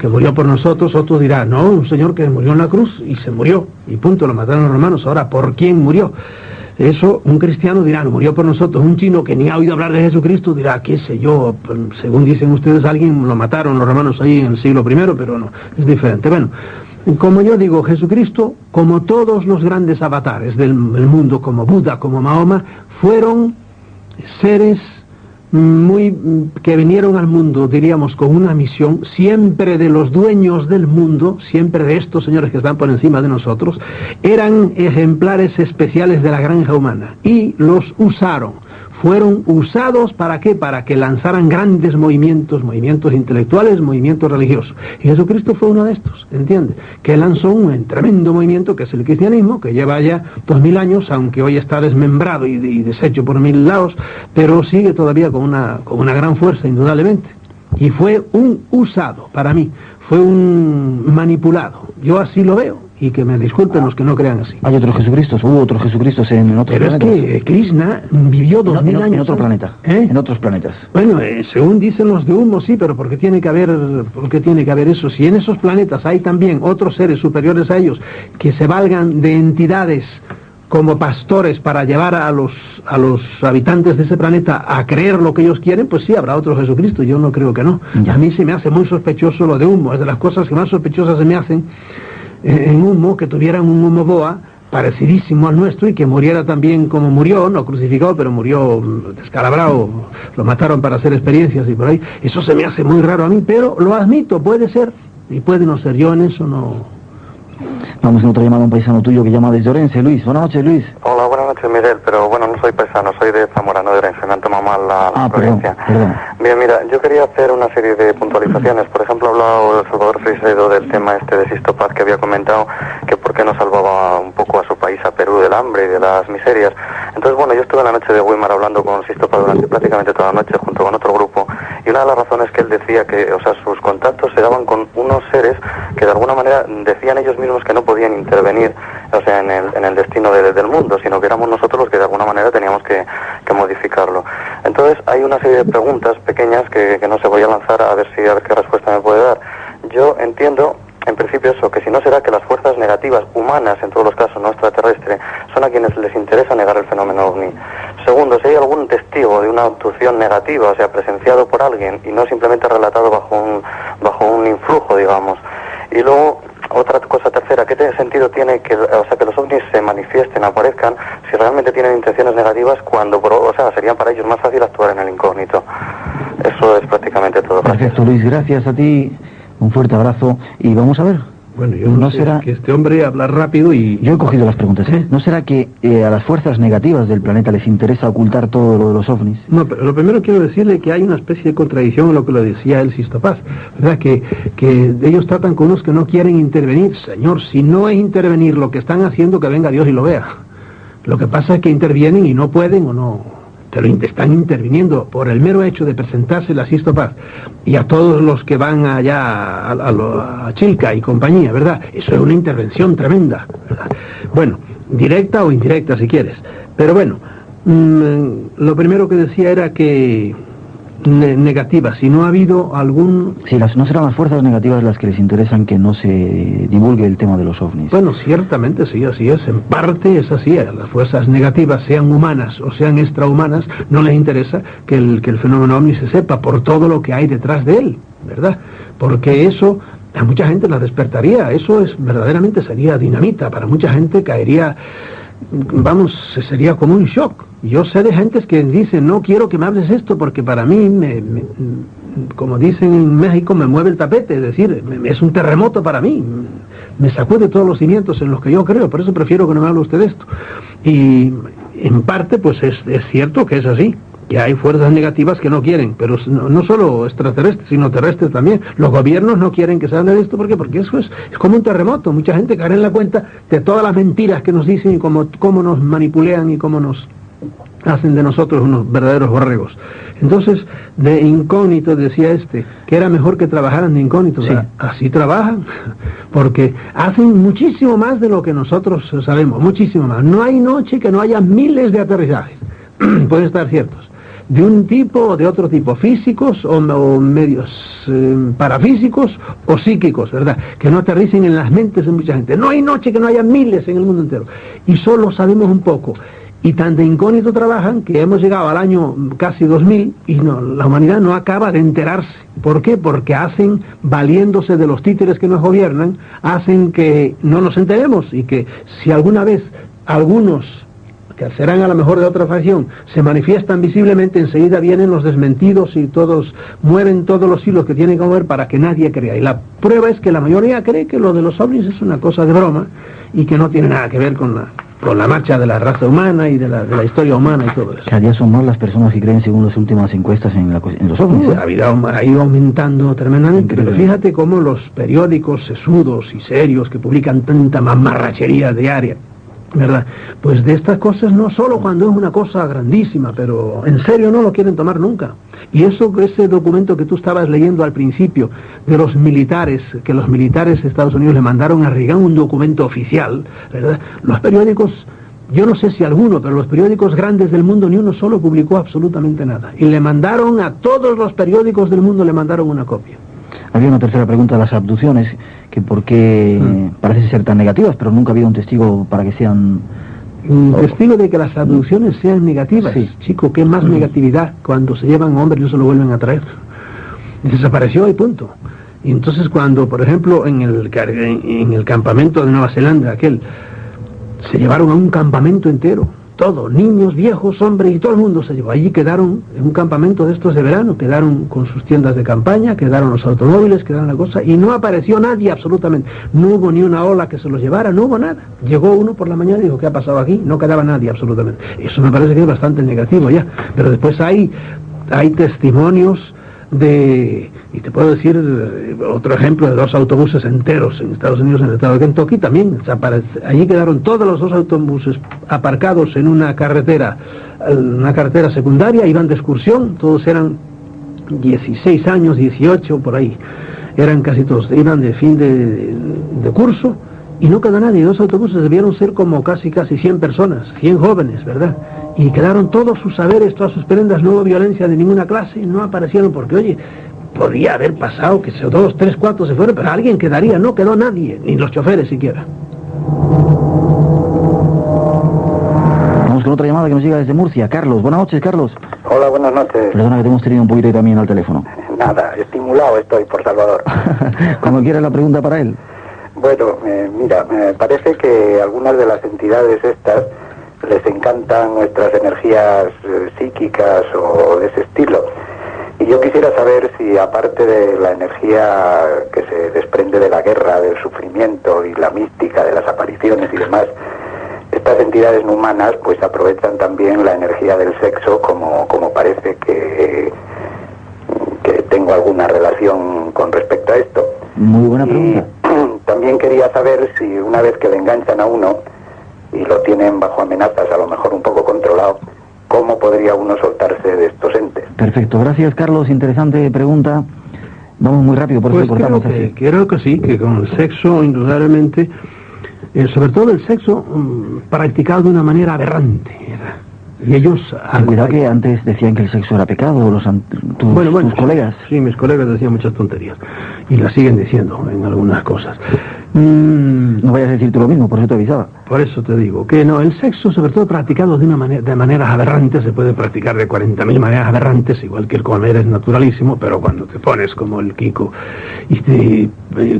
murió por nosotros. Otros dirán, no, un señor que murió en la cruz y se murió, y punto, lo mataron los romanos. Ahora, ¿por quién murió? Eso, un cristiano dirá, no, murió por nosotros. Un chino que ni ha oído hablar de Jesucristo dirá, qué sé yo, según dicen ustedes, alguien lo mataron los romanos ahí en el siglo I, pero no, es diferente. Bueno, como yo digo, Jesucristo, como todos los grandes avatares del mundo, como Buda, como Mahoma, fueron seres que vinieron al mundo, diríamos, con una misión, siempre de los dueños del mundo, siempre de estos señores que están por encima de nosotros. Eran ejemplares especiales de la granja humana, y los usaron. Fueron usados, ¿para qué? Para que lanzaran grandes movimientos intelectuales, movimientos religiosos. Y Jesucristo fue uno de estos, ¿entiendes? Que lanzó un tremendo movimiento que es el cristianismo, que lleva ya 2000 años, aunque hoy está desmembrado y deshecho por 1000 lados, pero sigue todavía con una gran fuerza, indudablemente. Y fue un usado, para mí, fue un manipulado. Yo así lo veo. Y que me disculpen los que no crean así. Hay otros Jesucristos, hubo otros Jesucristos en otros planetas. Pero es que Krishna vivió 2000 años. En otro planeta, en otros planetas. Bueno, según dicen los de humo, sí, pero ¿por qué tiene que haber eso? Si en esos planetas hay también otros seres superiores a ellos que se valgan de entidades como pastores para llevar a los habitantes de ese planeta a creer lo que ellos quieren, pues sí, habrá otro Jesucristo. Yo no creo que no. Ya. A mí se me hace muy sospechoso lo de humo. Es de las cosas que más sospechosas se me hacen en humo, que tuvieran un humo boa parecidísimo al nuestro y que muriera también como murió, no crucificado, pero murió descalabrado, lo mataron para hacer experiencias y por ahí. Eso se me hace muy raro a mí, pero lo admito, puede ser y puede no ser. Yo en eso no. Vamos a otra llamada a un paisano tuyo que llama desde Orense. Luis, buenas noches, Luis. Hola, buenas noches, Miguel, pero bueno, no soy paisano, soy de Zamora, no de Orense, me han tomado mal la provincia. Perdón. Bien, mira, yo quería hacer una serie de puntualizaciones. Por ejemplo, ha hablado Salvador Freixedo del tema este de Sisto Paz, que había comentado que por qué no salvaba un poco a su país, a Perú, del hambre y de las miserias. Entonces Entonces, bueno, yo estuve en la noche de Weimar hablando con Sistopa durante prácticamente toda la noche junto con otro grupo, y una de las razones que él decía que, o sea, sus contactos se daban con unos seres que de alguna manera decían ellos mismos que no podían intervenir, o sea, en el destino del mundo, sino que éramos nosotros los que de alguna manera teníamos que modificarlo. Entonces, hay una serie de preguntas pequeñas que no se voy a lanzar a ver qué respuesta me puede dar. Yo entiendo, en principio, eso, que si no será que las fuerzas negativas, humanas en todos los casos, no extraterrestres, son a quienes les interesa negar el fenómeno OVNI. Segundo, si hay algún testigo de una abducción negativa, o sea, presenciado por alguien y no simplemente relatado bajo un influjo, digamos. Y luego, otra cosa tercera, ¿qué sentido tiene que los ovnis se manifiesten, aparezcan, si realmente tienen intenciones negativas cuando, sería para ellos más fácil actuar en el incógnito? Eso es prácticamente todo. Perfecto, Luis, gracias a ti. Un fuerte abrazo y vamos a ver. Bueno, yo no sé, será que este hombre habla rápido y... Yo he cogido las preguntas, ¿eh? ¿No será que a las fuerzas negativas del planeta les interesa ocultar todo lo de los ovnis? No, pero lo primero quiero decirle que hay una especie de contradicción en lo que lo decía el Sistopaz, ¿verdad? Que ellos tratan con unos que no quieren intervenir. Señor, si no es intervenir lo que están haciendo, que venga Dios y lo vea. Lo que pasa es que intervienen y no pueden o no... Pero están interviniendo por el mero hecho de presentarse la Sistopaz y a todos los que van allá a Chilca y compañía, ¿verdad? Eso es una intervención tremenda, ¿verdad? Bueno, directa o indirecta si quieres. Pero bueno, lo primero que decía era que negativa, si no ha habido algún... Sí, no serán las fuerzas negativas las que les interesan que no se divulgue el tema de los ovnis. Bueno, ciertamente sí, así es, en parte es así. A las fuerzas negativas, sean humanas o sean extrahumanas, no les interesa que el fenómeno ovni se sepa por todo lo que hay detrás de él, ¿verdad? Porque eso a mucha gente la despertaría, eso verdaderamente sería dinamita, para mucha gente caería... Vamos, sería como un shock. Yo sé de gentes que dicen, no quiero que me hables esto porque para mí, como dicen en México, me mueve el tapete, es decir, es un terremoto para mí, me sacude todos los cimientos en los que yo creo, por eso prefiero que no me hable usted de esto. Y en parte, pues es cierto que es así, que hay fuerzas negativas que no quieren, pero no solo extraterrestres, sino terrestres también. Los gobiernos no quieren que se hable de esto, ¿por qué? Porque eso es como un terremoto. Mucha gente cae en la cuenta de todas las mentiras que nos dicen y cómo nos manipulean y cómo nos hacen de nosotros unos verdaderos borregos. Entonces, de incógnito decía que era mejor que trabajaran de incógnito. Sí. Así trabajan, porque hacen muchísimo más de lo que nosotros sabemos, muchísimo más. No hay noche que no haya miles de aterrizajes, pueden estar ciertos, de un tipo o de otro tipo, físicos o medios parafísicos o psíquicos, ¿verdad? Que no aterricen en las mentes de mucha gente. No hay noche que no haya miles en el mundo entero. Y solo sabemos un poco. Y tan de incógnito trabajan que hemos llegado al año casi 2000 y la humanidad no acaba de enterarse. ¿Por qué? Porque hacen, valiéndose de los títeres que nos gobiernan, hacen que no nos enteremos y que si alguna vez algunos, que serán a lo mejor de otra facción, se manifiestan visiblemente, enseguida vienen los desmentidos y todos mueven todos los hilos que tienen que mover para que nadie crea. Y la prueba es que la mayoría cree que lo de los ovnis es una cosa de broma y que no tiene nada que ver con la marcha de la raza humana y de la historia humana y todo eso. Cada día son más las personas que creen según las últimas encuestas en los ovnis. La vida ha ido aumentando tremendamente, pero fíjate cómo los periódicos sesudos y serios que publican tanta mamarrachería diaria, ¿verdad? Pues de estas cosas no solo cuando es una cosa grandísima, pero en serio no lo quieren tomar nunca. Y ese documento que tú estabas leyendo al principio de los militares, que los militares de Estados Unidos le mandaron a Reagan un documento oficial, ¿verdad? Los periódicos, yo no sé si alguno, pero los periódicos grandes del mundo ni uno solo publicó absolutamente nada. Y le mandaron a todos los periódicos del mundo, le mandaron una copia. Había una tercera pregunta de las abducciones, que por qué parecen ser tan negativas, pero nunca ha habido un testigo para que sean... Un testigo de que las abducciones sean negativas. Sí. Chico, ¿qué más negatividad cuando se llevan hombres y no se lo vuelven a traer? Desapareció y punto. Y entonces cuando, por ejemplo, en el campamento de Nueva Zelanda, se llevaron a un campamento entero, todo, niños, viejos, hombres y todo el mundo se llevó. Allí quedaron en un campamento de estos de verano, quedaron con sus tiendas de campaña, quedaron los automóviles, quedaron la cosa, y no apareció nadie absolutamente. No hubo ni una ola que se los llevara, no hubo nada. Llegó uno por la mañana y dijo, ¿qué ha pasado aquí? No quedaba nadie absolutamente. Eso me parece que es bastante negativo ya. Pero después hay testimonios y te puedo decir otro ejemplo de 2 autobuses enteros en Estados Unidos, en el estado de Kentucky también. Allí quedaron todos los 2 autobuses aparcados en una carretera secundaria, iban de excursión, todos eran 16 años, 18, por ahí, eran casi todos, iban de fin de curso, y no quedó nadie. 2 autobuses debieron ser como casi 100 personas, 100 jóvenes, ¿verdad? Y quedaron todos sus saberes, todas sus prendas, no hubo violencia de ninguna clase, no aparecieron porque, oye, podía haber pasado que 2, 3, 4 se fueron, pero alguien quedaría, no quedó nadie, ni los choferes siquiera. Vamos con otra llamada que nos llega desde Murcia. Carlos, buenas noches, Carlos. Hola, buenas noches. Perdona que te hemos tenido un poquito ahí también al teléfono. Nada, estimulado estoy por Salvador. Cuando quieras la pregunta para él. Bueno, mira, me parece que algunas de las entidades estas les encantan nuestras energías psíquicas o de ese estilo. Y yo quisiera saber si, aparte de la energía que se desprende de la guerra, del sufrimiento y la mística de las apariciones y demás, estas entidades no humanas pues aprovechan también la energía del sexo, como parece que tengo alguna relación con respecto a esto. Muy buena pregunta. También quería saber si una vez que le enganchan a uno y lo tienen bajo amenazas, a lo mejor un poco controlado, ¿cómo podría uno soltarse de estos entes? Perfecto, gracias Carlos, interesante pregunta. Vamos muy rápido, por eso cortamos así. Creo que sí, que con el sexo, indudablemente, sobre todo el sexo practicado de una manera aberrante, ¿verdad? Y ellos... Cuidado que antes decían que el sexo era pecado, tus colegas. Sí, mis colegas decían muchas tonterías. Y las siguen diciendo en algunas cosas. No vayas a decir tú lo mismo, por eso te avisaba. Por eso te digo, que no, el sexo, sobre todo practicado de maneras aberrantes, se puede practicar de 40.000 maneras aberrantes, igual que el comer es naturalísimo, pero cuando te pones como el Kiko, y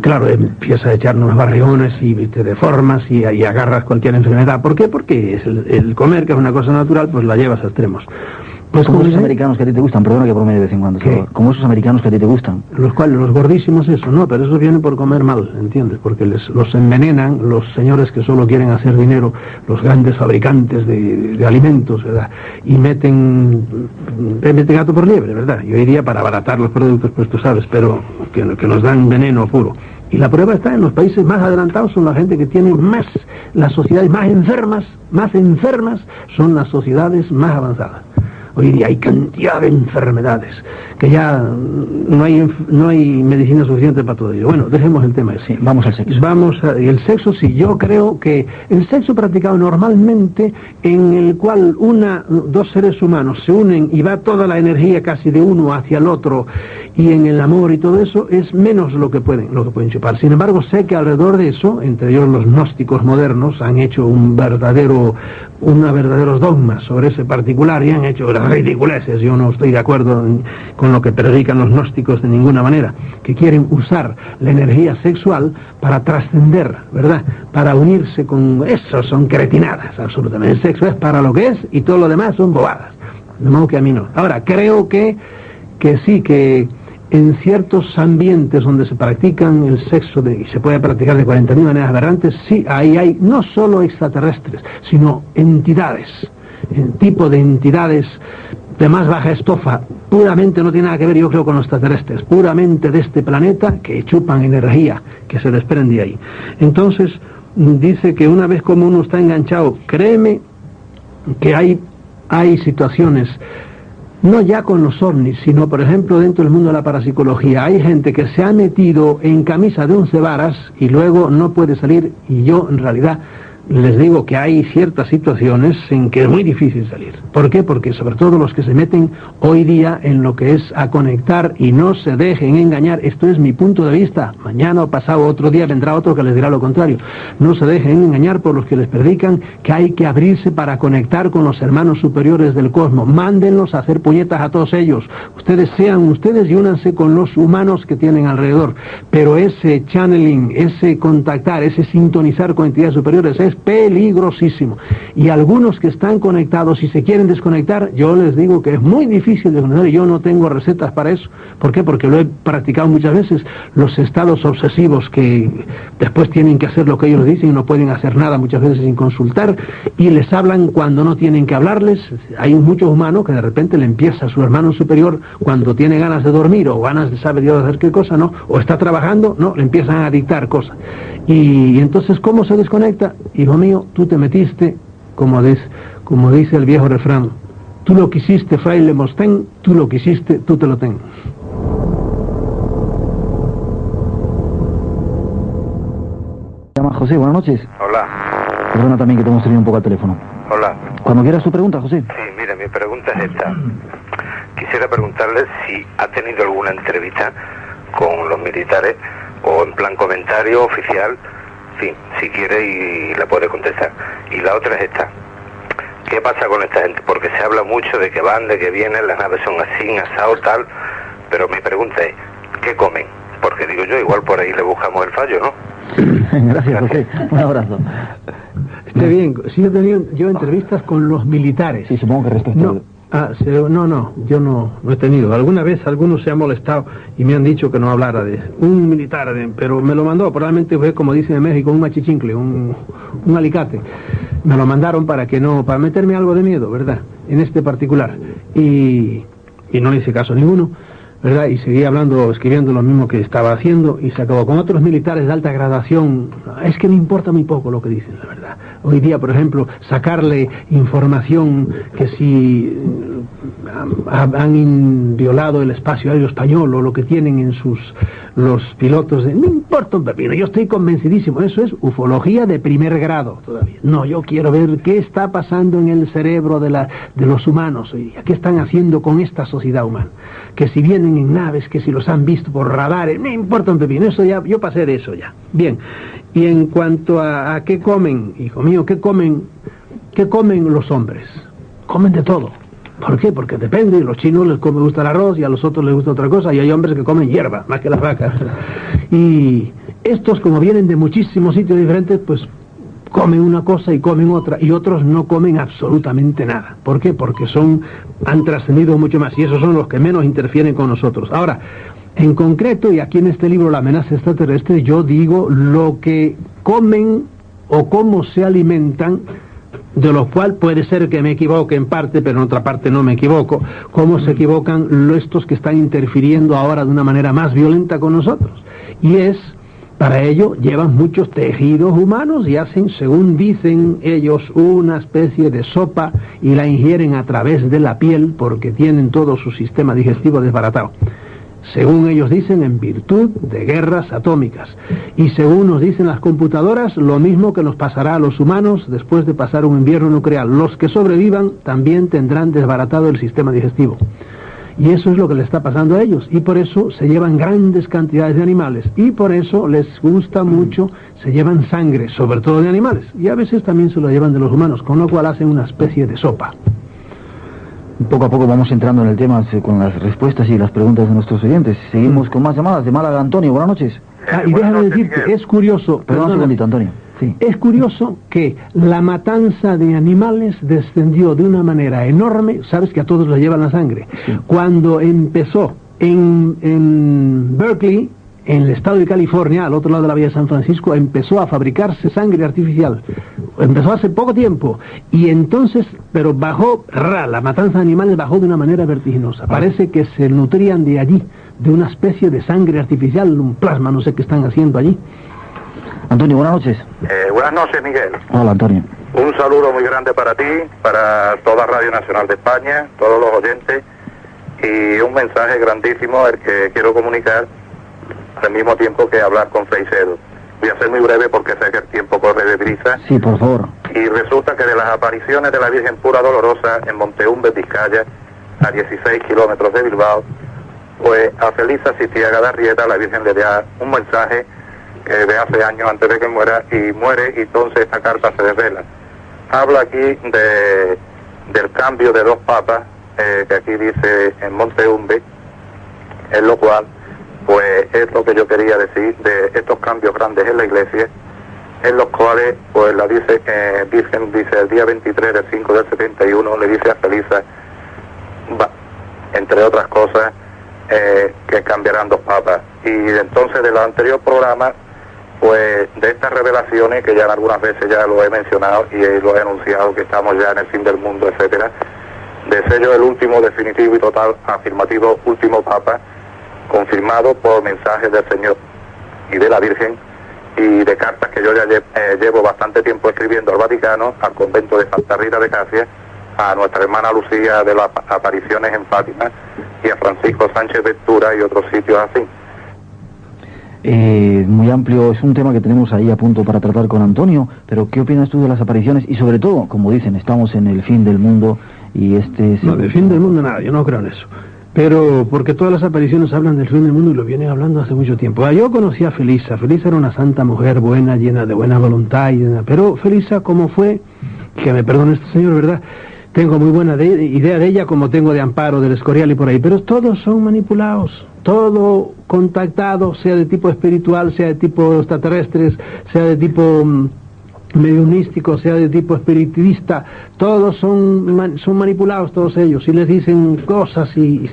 claro, empiezas a echar unos barriones y te deformas y agarras cualquier enfermedad. ¿Por qué? Porque es el comer, que es una cosa natural, pues la llevas a extremos. Pues como esos americanos que a ti te gustan, perdona que bromee de vez en cuando, como esos americanos que a ti te gustan. Los gordísimos, eso, no, pero eso viene por comer mal, ¿entiendes? Porque los envenenan los señores que solo quieren hacer dinero, los grandes fabricantes de alimentos, ¿verdad? Y meten gato por liebre, ¿verdad? Yo diría para abaratar los productos, pues tú sabes, pero que nos dan veneno puro. Y la prueba está en los países más adelantados, son la gente que tiene más, las sociedades más enfermas son las sociedades más avanzadas. Hoy día hay cantidad de enfermedades que ya no hay medicina suficiente para todo ello. Bueno, dejemos el tema ese. Sí, vamos al sexo. El sexo, sí, yo creo que el sexo practicado normalmente, en el cual dos seres humanos se unen y va toda la energía casi de uno hacia el otro, y en el amor y todo eso, es menos lo que pueden chupar. Sin embargo, sé que alrededor de eso, entre ellos los gnósticos modernos, han hecho verdaderos dogmas sobre ese particular y han hecho ridiculeces. Yo no estoy de acuerdo con lo que predican los gnósticos de ninguna manera, que quieren usar la energía sexual para trascender, ¿verdad? Para unirse con... Eso son cretinadas, absolutamente. El sexo es para lo que es y todo lo demás son bobadas. De modo que a mí no. Ahora, creo que sí, que en ciertos ambientes donde se practican el sexo y se puede practicar de 40.000 maneras aberrantes, sí, ahí hay no solo extraterrestres, sino entidades, tipo de entidades de más baja estofa, puramente no tiene nada que ver, yo creo, con los extraterrestres, puramente de este planeta, que chupan energía que se desprende ahí. Entonces, dice que una vez como uno está enganchado, créeme que hay situaciones, no ya con los ovnis, sino por ejemplo dentro del mundo de la parapsicología, hay gente que se ha metido en camisa de 11 varas y luego no puede salir, y yo en realidad les digo que hay ciertas situaciones en que es muy difícil salir. ¿Por qué? Porque sobre todo los que se meten hoy día en lo que es a conectar y no se dejen engañar, esto es mi punto de vista, mañana o pasado otro día vendrá otro que les dirá lo contrario, no se dejen engañar por los que les predican que hay que abrirse para conectar con los hermanos superiores del cosmos, mándenlos a hacer puñetas a todos ellos, ustedes sean ustedes y únanse con los humanos que tienen alrededor, pero ese channeling, ese contactar, ese sintonizar con entidades superiores es es peligrosísimo. Y algunos que están conectados, si se quieren desconectar, yo les digo que es muy difícil desconectar, y yo no tengo recetas para eso. ¿Por qué? Porque lo he practicado muchas veces. Los estados obsesivos que después tienen que hacer lo que ellos dicen y no pueden hacer nada muchas veces sin consultar, y les hablan cuando no tienen que hablarles. Hay muchos humanos que de repente le empieza a su hermano superior cuando tiene ganas de dormir o ganas de saber Dios hacer qué cosa, ¿no? O está trabajando, no, le empiezan a dictar cosas. Y entonces, ¿cómo se desconecta? Hijo mío, tú te metiste, como dice el viejo refrán, tú lo quisiste, fraile Mostén, tú lo quisiste, tú te lo ten. Llama José, buenas noches. Hola. Perdona también que te hemos tenido un poco al teléfono. Hola. Cuando quieras tu pregunta, José. Sí, mire, mi pregunta es esta. Quisiera preguntarle si ha tenido alguna entrevista con los militares o en plan comentario oficial, en fin, si quiere y la puede contestar. Y la otra es esta. ¿Qué pasa con esta gente? Porque se habla mucho de que van, de que vienen, las naves son así, asado, tal, pero mi pregunta es, ¿qué comen? Porque digo yo, igual por ahí le buscamos el fallo, ¿no? Gracias, José. Un abrazo. Esté bien, sí he tenido yo entrevistas con los militares. Sí, supongo que respecto yo no he tenido. Alguna vez algunos se han molestado y me han dicho que no hablara de un militar, pero me lo mandó, probablemente fue como dicen en México, un machichincle, un alicate. Me lo mandaron para meterme algo de miedo, ¿verdad? En este particular. Y no le hice caso a ninguno, ¿verdad? Y seguí escribiendo lo mismo que estaba haciendo, y se acabó. Con otros militares de alta gradación, es que me importa muy poco lo que dicen, la verdad. Hoy día, por ejemplo, sacarle información que si han violado el espacio aéreo español o lo que tienen en los pilotos, me importa un pepino, yo estoy convencidísimo, eso es ufología de primer grado todavía. No, yo quiero ver qué está pasando en el cerebro de los humanos, y qué están haciendo con esta sociedad humana. Que si vienen en naves, que si los han visto por radares, me importa un pepino, eso ya, yo pasé de eso ya. Bien, y en cuanto a qué comen, hijo mío, ¿qué comen los hombres? Comen de todo. ¿Por qué? Porque depende, a los chinos les gusta el arroz y a los otros les gusta otra cosa, y hay hombres que comen hierba, más que las vacas. Y estos, como vienen de muchísimos sitios diferentes, pues comen una cosa y comen otra, y otros no comen absolutamente nada. ¿Por qué? Porque han trascendido mucho más, y esos son los que menos interfieren con nosotros. Ahora, en concreto, y aquí en este libro, La amenaza extraterrestre, yo digo lo que comen o cómo se alimentan, de lo cual puede ser que me equivoque en parte, pero en otra parte no me equivoco, cómo se equivocan estos que están interfiriendo ahora de una manera más violenta con nosotros. Y para ello llevan muchos tejidos humanos y hacen, según dicen ellos, una especie de sopa y la ingieren a través de la piel porque tienen todo su sistema digestivo desbaratado. Según ellos dicen, en virtud de guerras atómicas. Y según nos dicen las computadoras, lo mismo que nos pasará a los humanos después de pasar un invierno nuclear. Los que sobrevivan también tendrán desbaratado el sistema digestivo. Y eso es lo que le está pasando a ellos. Y por eso se llevan grandes cantidades de animales. Y por eso les gusta mucho, se llevan sangre, sobre todo de animales. Y a veces también se lo llevan de los humanos, con lo cual hacen una especie de sopa. Poco a poco vamos entrando en el tema con las respuestas y las preguntas de nuestros oyentes. Seguimos con más llamadas de Málaga. Antonio, buenas noches. Y déjame decirte, es curioso... Perdón un segundito, Antonio. Sí. Es curioso que la matanza de animales descendió de una manera enorme, sabes que a todos les llevan la sangre. Sí. Cuando empezó en Berkeley, en el estado de California, al otro lado de la vía de San Francisco, empezó a fabricarse sangre artificial. Empezó hace poco tiempo. Y entonces, pero la matanza de animales bajó de una manera vertiginosa. Parece que se nutrían de allí, de una especie de sangre artificial, un plasma, no sé qué están haciendo allí. Antonio, buenas noches. Buenas noches, Miguel. Hola, Antonio. Un saludo muy grande para ti, para toda Radio Nacional de España, todos los oyentes, y un mensaje grandísimo el que quiero comunicar al mismo tiempo que hablar con Freixedo. Voy a ser muy breve porque sé que el tiempo corre deprisa. Sí, por favor. Y resulta que de las apariciones de la Virgen Pura Dolorosa en Monteumbe, Vizcaya, a 16 kilómetros de Bilbao, pues a Felisa Sitiaga de Arrieta la Virgen le da un mensaje de hace años antes de que muera, y muere, y entonces esta carta se desvela. Habla aquí del cambio de 2 papas, que aquí dice en Monteumbe, en lo cual, pues es lo que yo quería decir de estos cambios grandes en la Iglesia, en los cuales pues la Virgen dice el día 23 del 5 del 71 le dice a Felisa, entre otras cosas, que cambiarán 2 papas. Y entonces del anterior programa, pues de estas revelaciones, que ya algunas veces ya lo he mencionado y lo he anunciado, que estamos ya en el fin del mundo, etcétera, de sello el último, definitivo y total, afirmativo último papa, confirmado por mensajes del Señor y de la Virgen, y de cartas que yo ya llevo bastante tiempo escribiendo al Vaticano, al convento de Santa Rita de Casia, a nuestra hermana Lucía de las apariciones en Fátima, y a Francisco Sánchez Ventura y otros sitios así. Muy amplio, es un tema que tenemos ahí a punto para tratar con Antonio, pero ¿qué opinas tú de las apariciones? Y sobre todo, como dicen, estamos en el fin del mundo y este... No, del fin del mundo nada, yo no creo en eso. Pero porque todas las apariciones hablan del fin del mundo y lo vienen hablando hace mucho tiempo. Yo conocí a Felisa. Felisa era una santa mujer buena, llena de buena voluntad, pero Felisa, como fue, que me perdone este señor, ¿verdad?, tengo muy buena idea de ella, como tengo de Amparo, del Escorial y por ahí, pero todos son manipulados, todo contactado, sea de tipo espiritual, sea de tipo extraterrestres, sea de tipo mediunístico, sea de tipo espiritista, todos son manipulados, todos ellos, y les dicen cosas y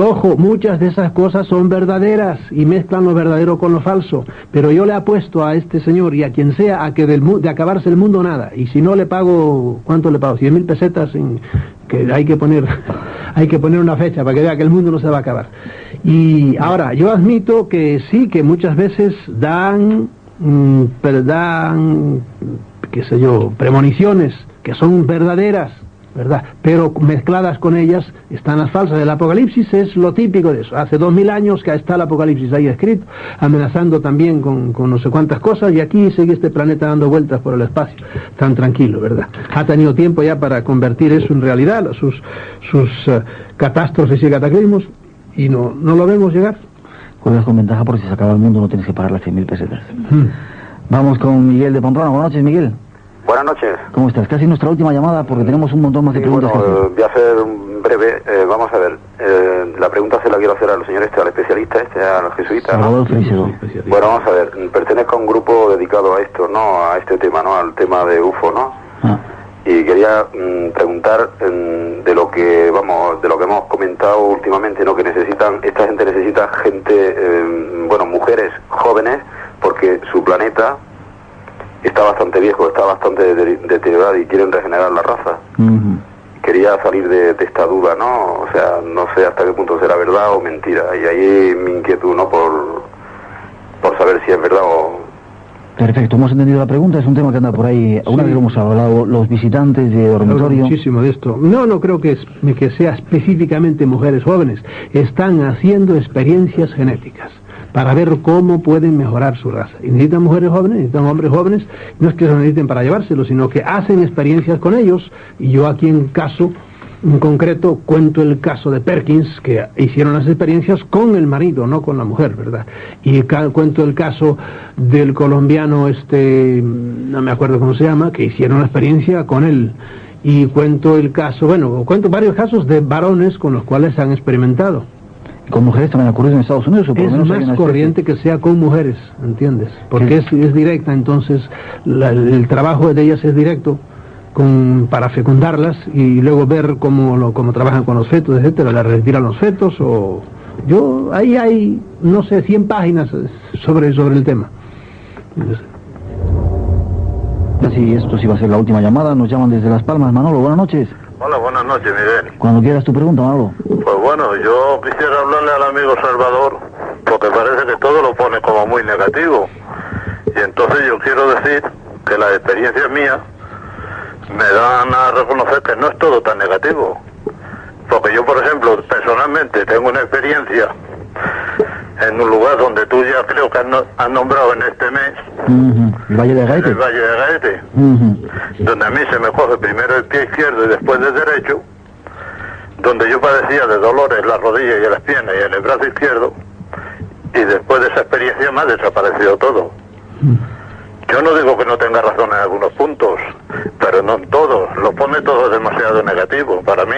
ojo, muchas de esas cosas son verdaderas y mezclan lo verdadero con lo falso, pero yo le apuesto a este señor y a quien sea a que de acabarse el mundo nada, y si no le pago, ¿cuánto le pago? 100.000 pesetas, que hay que poner una fecha para que vea que el mundo no se va a acabar. Y ahora, yo admito que sí, que muchas veces dan, qué sé yo, premoniciones que son verdaderas, ¿verdad? Pero mezcladas con ellas están las falsas. El Apocalipsis es lo típico de eso. Hace 2000 años que está el Apocalipsis ahí escrito, amenazando también con no sé cuántas cosas, y aquí sigue este planeta dando vueltas por el espacio, tan tranquilo, ¿verdad? Ha tenido tiempo ya para convertir eso en realidad, sus catástrofes y cataclismos, y no lo vemos llegar. Juegas con ventaja porque si se acaba el mundo no tienes que pagar las 100.000 pesetas. Vamos con Miguel de Pamplona. Buenas noches, Miguel. Buenas noches. ¿Cómo estás? Casi nuestra última llamada porque tenemos un montón más de preguntas. Bueno, voy a hacer breve. Vamos a ver. La pregunta se la quiero hacer al señor al especialista al jesuita, Salvador Freixedo. Bueno, vamos a ver. Pertenezco a un grupo dedicado a esto, ¿no? A este tema, ¿no? Al tema de UFO, ¿no? Y quería preguntar de lo que hemos comentado últimamente, ¿no? Que esta gente necesita mujeres jóvenes, porque su planeta está bastante viejo, está bastante deteriorado y quieren regenerar la raza. Quería salir de esta duda, ¿no? O sea, no sé hasta qué punto será verdad o mentira, y ahí mi inquietud, ¿no? Por saber si es verdad o... Perfecto, hemos entendido la pregunta, es un tema que anda por ahí, una vez lo hemos hablado, los visitantes de dormitorio. Muchísimo de esto. No creo que sea específicamente mujeres jóvenes, están haciendo experiencias genéticas para ver cómo pueden mejorar su raza. Y necesitan mujeres jóvenes, necesitan hombres jóvenes, no es que se lo necesiten para llevárselos, sino que hacen experiencias con ellos, y yo aquí en concreto cuento el caso de Perkins, que hicieron las experiencias con el marido, no con la mujer, ¿verdad? Y cuento el caso del colombiano, no me acuerdo cómo se llama, que hicieron la experiencia con él. Y cuento cuento varios casos de varones con los cuales han experimentado. ¿Con mujeres también ha ocurrido en Estados Unidos? O por es lo menos más corriente que sea con mujeres, ¿entiendes? Porque es directa, entonces el trabajo de ellas es directo, para fecundarlas y luego ver cómo trabajan con los fetos, etcétera, le retiran los fetos, ahí hay, no sé, 100 páginas sobre el tema. Así, esto sí va a ser la última llamada, nos llaman desde Las Palmas. Manolo, buenas noches. Hola, buenas noches, Miguel. Cuando quieras tu pregunta, Manolo. Pues bueno, yo quisiera hablarle al amigo Salvador, porque parece que todo lo pone como muy negativo. Y entonces yo quiero decir que las experiencias mías me dan a reconocer que no es todo tan negativo. Porque yo, por ejemplo, personalmente tengo una experiencia en un lugar donde tú ya creo que has nombrado en este mes, el Valle de Gaete. El Valle de Gaete, donde a mí se me coge primero el pie izquierdo y después el derecho, donde yo padecía de dolores en las rodillas y en las piernas y en el brazo izquierdo, y después de esa experiencia me ha desaparecido todo. Yo no digo que no tenga razón en algunos puntos, pero no en todos. Lo pone todo demasiado negativo para mí.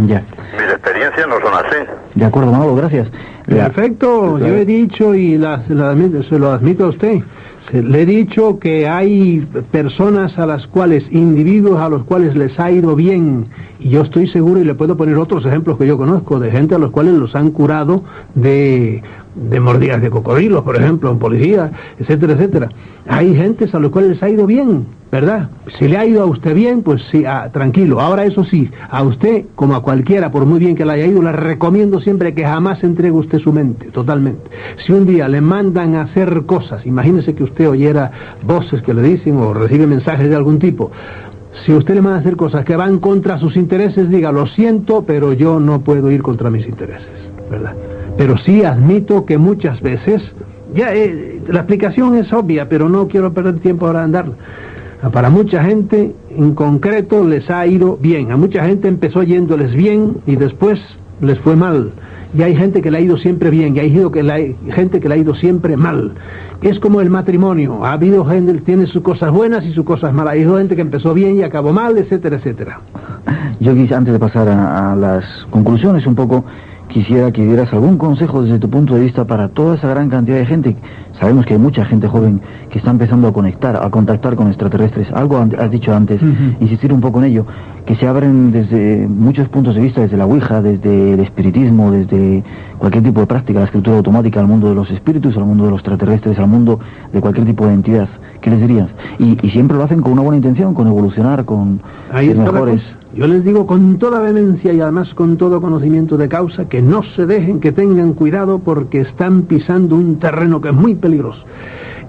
Ya. Mis experiencias no son así. De acuerdo, Manolo, gracias. Perfecto, yo he dicho y se lo admito a usted. Le he dicho que hay personas a las cuales, individuos a los cuales les ha ido bien, y yo estoy seguro, y le puedo poner otros ejemplos que yo conozco, de gente a los cuales los han curado de mordidas de cocodrilos, por ejemplo, en policía, etcétera, etcétera. Hay gentes a los cuales les ha ido bien, ¿verdad? Si le ha ido a usted bien, pues sí, tranquilo. Ahora, eso sí, a usted, como a cualquiera, por muy bien que le haya ido, le recomiendo siempre que jamás entregue usted su mente, totalmente. Si un día le mandan a hacer cosas, imagínese que usted oyera voces que le dicen o recibe mensajes de algún tipo. Si usted le manda a hacer cosas que van contra sus intereses, diga, lo siento, pero yo no puedo ir contra mis intereses, ¿verdad? Pero sí admito que muchas veces, la explicación es obvia, pero no quiero perder tiempo ahora en darla. Para mucha gente en concreto les ha ido bien, a mucha gente empezó yéndoles bien y después les fue mal. Y hay gente que le ha ido siempre bien, y hay gente que le ha ido siempre mal. Es como el matrimonio, ha habido gente que tiene sus cosas buenas y sus cosas malas. Hay gente que empezó bien y acabó mal, etcétera, etcétera. Yo quisiera, antes de pasar a las conclusiones un poco, quisiera que dieras algún consejo desde tu punto de vista para toda esa gran cantidad de gente. Sabemos que hay mucha gente joven que está empezando a contactar con extraterrestres. Algo has dicho antes, insistir un poco en ello, que se abren desde muchos puntos de vista, desde la Ouija, desde el espiritismo, desde cualquier tipo de práctica, la escritura automática, al mundo de los espíritus, al mundo de los extraterrestres, al mundo de cualquier tipo de entidad. ¿Qué les dirías? Y siempre lo hacen con una buena intención, con evolucionar, con ser mejores. Yo les digo con toda vehemencia y además con todo conocimiento de causa que no se dejen, que tengan cuidado porque están pisando un terreno que es muy peligroso.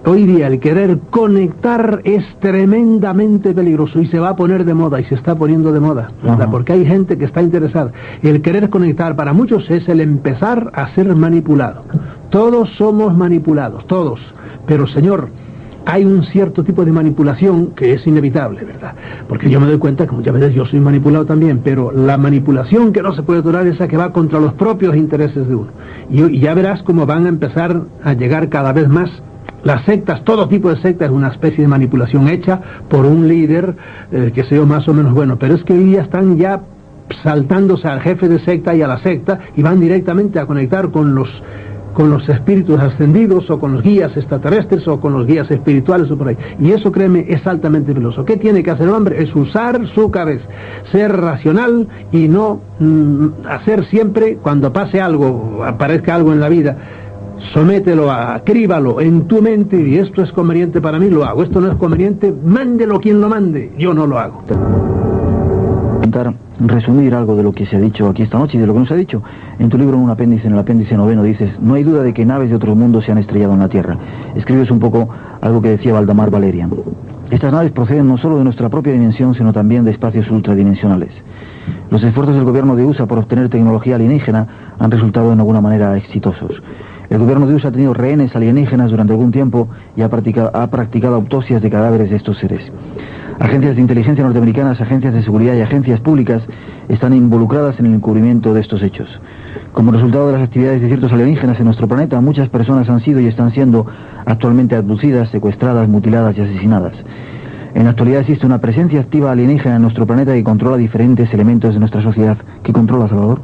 Hoy día el querer conectar es tremendamente peligroso y se va a poner de moda y se está poniendo de moda, ¿verdad? Porque hay gente que está interesada. El querer conectar para muchos es el empezar a ser manipulado. Todos somos manipulados, todos. Pero señor, hay un cierto tipo de manipulación que es inevitable, ¿verdad? Porque yo me doy cuenta que muchas veces yo soy manipulado también, pero la manipulación que no se puede tolerar es esa que va contra los propios intereses de uno. Y ya verás cómo van a empezar a llegar cada vez más las sectas. Todo tipo de secta es una especie de manipulación hecha por un líder, que sea más o menos bueno, pero es que hoy día están ya saltándose al jefe de secta y a la secta y van directamente a conectar con los espíritus ascendidos o con los guías extraterrestres o con los guías espirituales o por ahí. Y eso, créeme, es altamente peligroso. ¿Qué tiene que hacer el hombre? Es usar su cabeza, ser racional y no hacer siempre, cuando pase algo, aparezca algo en la vida, somételo, acríbalo en tu mente y esto es conveniente para mí, lo hago. Esto no es conveniente, mándelo quien lo mande, yo no lo hago. Intentar resumir algo de lo que se ha dicho aquí esta noche y de lo que no se ha dicho. En tu libro, en el apéndice 9, dices: no hay duda de que naves de otros mundos se han estrellado en la Tierra. Escribes un poco algo que decía Valdemar Valerian. Estas naves proceden no solo de nuestra propia dimensión, sino también de espacios ultradimensionales. Los esfuerzos del gobierno de USA por obtener tecnología alienígena han resultado de alguna manera exitosos. El gobierno de USA ha tenido rehenes alienígenas durante algún tiempo y ha practicado autopsias de cadáveres de estos seres. Agencias de inteligencia norteamericanas, agencias de seguridad y agencias públicas están involucradas en el encubrimiento de estos hechos. Como resultado de las actividades de ciertos alienígenas en nuestro planeta, muchas personas han sido y están siendo actualmente abducidas, secuestradas, mutiladas y asesinadas. En la actualidad existe una presencia activa alienígena en nuestro planeta que controla diferentes elementos de nuestra sociedad. ¿Qué controla, Salvador?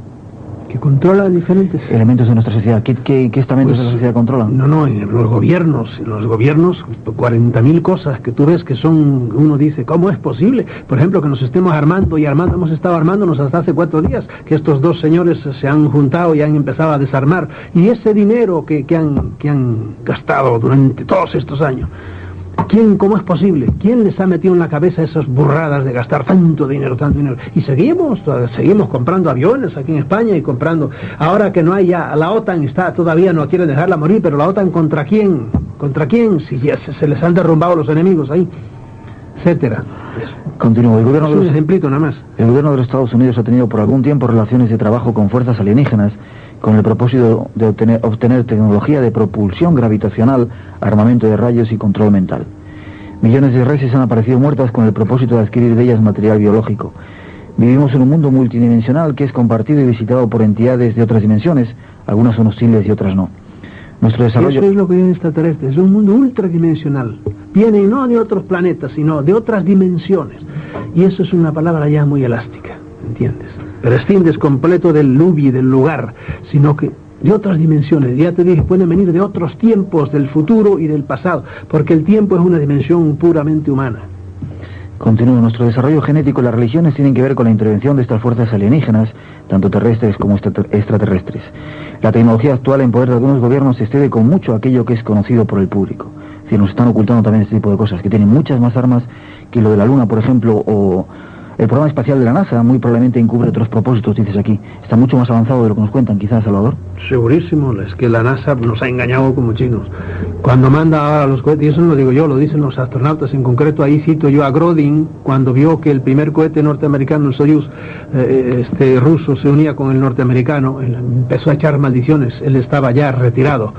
Que controla diferentes elementos de nuestra sociedad. ¿Qué estamentos de la sociedad controlan? No, en los gobiernos, 40.000 cosas que tú ves que son, uno dice, ¿cómo es posible? Por ejemplo, que nos estemos armando, hemos estado armándonos hasta hace 4 días, que estos dos señores se han juntado y han empezado a desarmar, y ese dinero que han gastado durante todos estos años, ¿cómo es posible? ¿Quién les ha metido en la cabeza esas burradas de gastar tanto dinero? Y seguimos comprando aviones aquí en España y comprando. Ahora que no hay ya, la OTAN todavía no quiere dejarla morir, pero la OTAN ¿contra quién? ¿Contra quién? Si ya se les han derrumbado los enemigos ahí, etcétera. Continúo. El gobierno de los Estados Unidos ha tenido por algún tiempo relaciones de trabajo con fuerzas alienígenas con el propósito de obtener tecnología de propulsión gravitacional, armamento de rayos y control mental. Millones de reses han aparecido muertas con el propósito de adquirir de ellas material biológico. Vivimos en un mundo multidimensional que es compartido y visitado por entidades de otras dimensiones, algunas son hostiles y otras no. Nuestro desarrollo... Eso es lo que viene extraterrestre, es un mundo ultradimensional. Vienen no de otros planetas, sino de otras dimensiones. Y eso es una palabra ya muy elástica, ¿entiendes? Prescindes completo del lugar, sino que de otras dimensiones. Ya te dije, pueden venir de otros tiempos, del futuro y del pasado, porque el tiempo es una dimensión puramente humana. Continúa. Nuestro desarrollo genético y las religiones tienen que ver con la intervención de estas fuerzas alienígenas, tanto terrestres como extraterrestres. La tecnología actual en poder de algunos gobiernos excede con mucho aquello que es conocido por el público. Es decir, nos están ocultando también este tipo de cosas, que tienen muchas más armas que lo de la Luna, por ejemplo, o el programa espacial de la NASA, muy probablemente encubre otros propósitos, dices aquí. Está mucho más avanzado de lo que nos cuentan, quizás, Salvador. Segurísimo, es que la NASA nos ha engañado como chinos. Cuando manda ahora los cohetes, y eso no lo digo yo, lo dicen los astronautas, en concreto ahí cito yo a Grodin, cuando vio que el primer cohete norteamericano, el Soyuz, ruso, se unía con el norteamericano, empezó a echar maldiciones, él estaba ya retirado,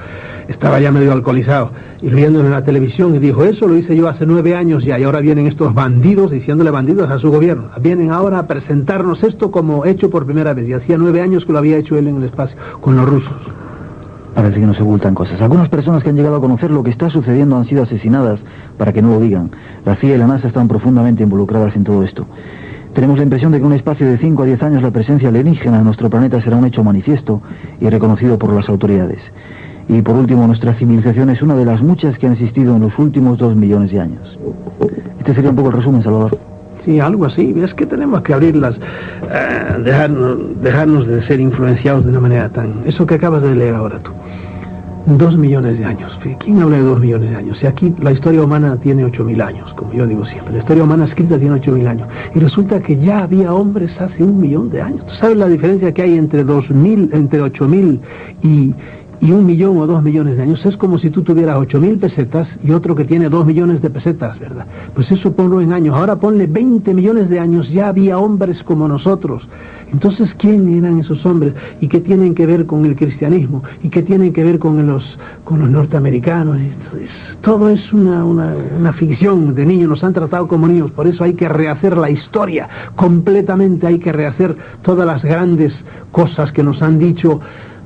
estaba ya medio alcoholizado, y viéndolo en la televisión, y dijo, eso lo hice yo hace 9 años ya, y ahora vienen estos bandidos, diciéndole bandidos a su gobierno, vienen ahora a presentarnos esto como hecho por primera vez, y hacía 9 años que lo había hecho él en el espacio, con los rusos. Parece que nos ocultan cosas. Algunas personas que han llegado a conocer lo que está sucediendo han sido asesinadas para que no lo digan. La CIA y la NASA están profundamente involucradas en todo esto. Tenemos la impresión de que en un espacio de 5 a 10 años la presencia alienígena en nuestro planeta será un hecho manifiesto y reconocido por las autoridades. Y por último, nuestra civilización es una de las muchas que han existido en los últimos 2 millones de años. Este sería un poco el resumen, Salvador. Sí, algo así. Es que tenemos que abrirlas, dejarnos de ser influenciados de una manera tan... Eso que acabas de leer ahora tú. 2 millones de años. ¿Quién habla de 2 millones de años? Si aquí la historia humana tiene 8.000 años, como yo digo siempre. La historia humana escrita tiene 8.000 años. Y resulta que ya había hombres hace 1 millón de años. ¿Tú sabes la diferencia que hay entre 8.000 y 1 millón o 2 millones de años? Es como si tú tuvieras 8.000 pesetas y otro que tiene 2 millones de pesetas, ¿verdad? Pues eso ponlo en años. Ahora ponle 20 millones de años, ya había hombres como nosotros. Entonces, ¿quién eran esos hombres? ¿Y qué tienen que ver con el cristianismo? ¿Y qué tienen que ver con los norteamericanos? Todo es una ficción de niños, nos han tratado como niños, por eso hay que rehacer la historia completamente, hay que rehacer todas las grandes cosas que nos han dicho,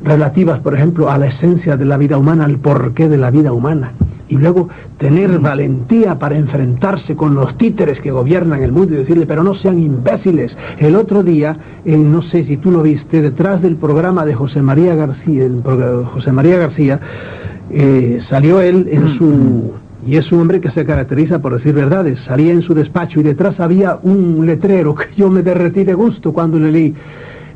relativas, por ejemplo, a la esencia de la vida humana, al porqué de la vida humana. Y luego tener valentía para enfrentarse con los títeres que gobiernan el mundo y decirle, pero no sean imbéciles. El otro día, no sé si tú lo viste, detrás del programa de José María García, salió él en su... Y es un hombre que se caracteriza por decir verdades. Salía en su despacho y detrás había un letrero que yo me derretí de gusto cuando le leí: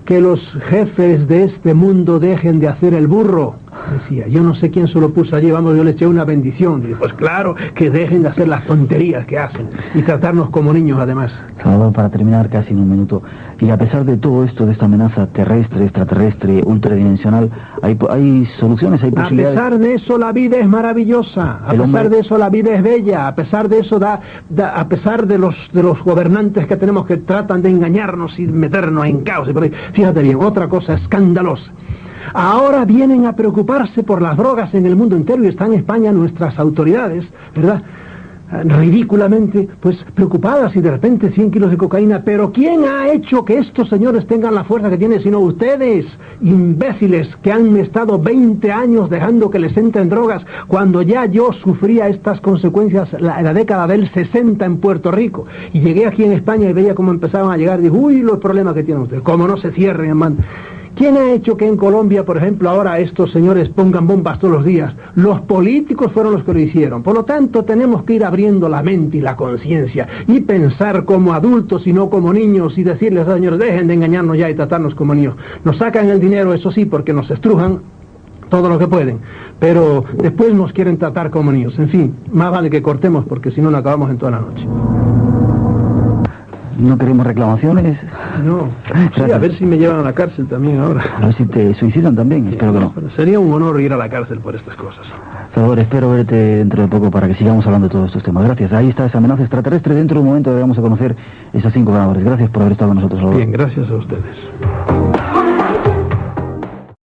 que los jefes de este mundo dejen de hacer el burro. Decía, yo no sé quién se lo puso allí, vamos, yo le eché una bendición. Dije, pues claro, que dejen de hacer las tonterías que hacen y tratarnos como niños además. Salvador, para terminar casi en un minuto, y a pesar de todo esto, de esta amenaza terrestre, extraterrestre, ultradimensional, hay soluciones, hay posibilidades. A pesar de eso la vida es maravillosa, a pesar de eso la vida es bella, a pesar de eso a pesar de los gobernantes que tenemos que tratan de engañarnos y meternos en caos. Fíjate bien, otra cosa escandalosa. Ahora vienen a preocuparse por las drogas en el mundo entero y están en España nuestras autoridades, ¿verdad? Ridículamente, pues preocupadas y de repente 100 kilos de cocaína. Pero ¿quién ha hecho que estos señores tengan la fuerza que tienen? Sino ustedes, imbéciles, que han estado 20 años dejando que les entren drogas, cuando ya yo sufría estas consecuencias en la década del 60 en Puerto Rico. Y llegué aquí en España y veía cómo empezaban a llegar, y digo, uy, los problemas que tienen ustedes, cómo no se cierren, hermano. ¿Quién ha hecho que en Colombia, por ejemplo, ahora estos señores pongan bombas todos los días? Los políticos fueron los que lo hicieron. Por lo tanto, tenemos que ir abriendo la mente y la conciencia y pensar como adultos y no como niños y decirles a los señores, dejen de engañarnos ya y tratarnos como niños. Nos sacan el dinero, eso sí, porque nos estrujan todo lo que pueden, pero después nos quieren tratar como niños. En fin, más vale que cortemos porque si no, nos acabamos en toda la noche. ¿No queremos reclamaciones? No, sí, a ver si me llevan a la cárcel también ahora. A ver si te suicidan también, sí, espero que no. Pero sería un honor ir a la cárcel por estas cosas. Salvador, espero verte dentro de poco para que sigamos hablando de todos estos temas. Gracias. Ahí está esa amenaza extraterrestre. Dentro de un momento debemos a conocer esas 5 ganadores. Gracias por haber estado con nosotros, Salvador. Bien, gracias a ustedes.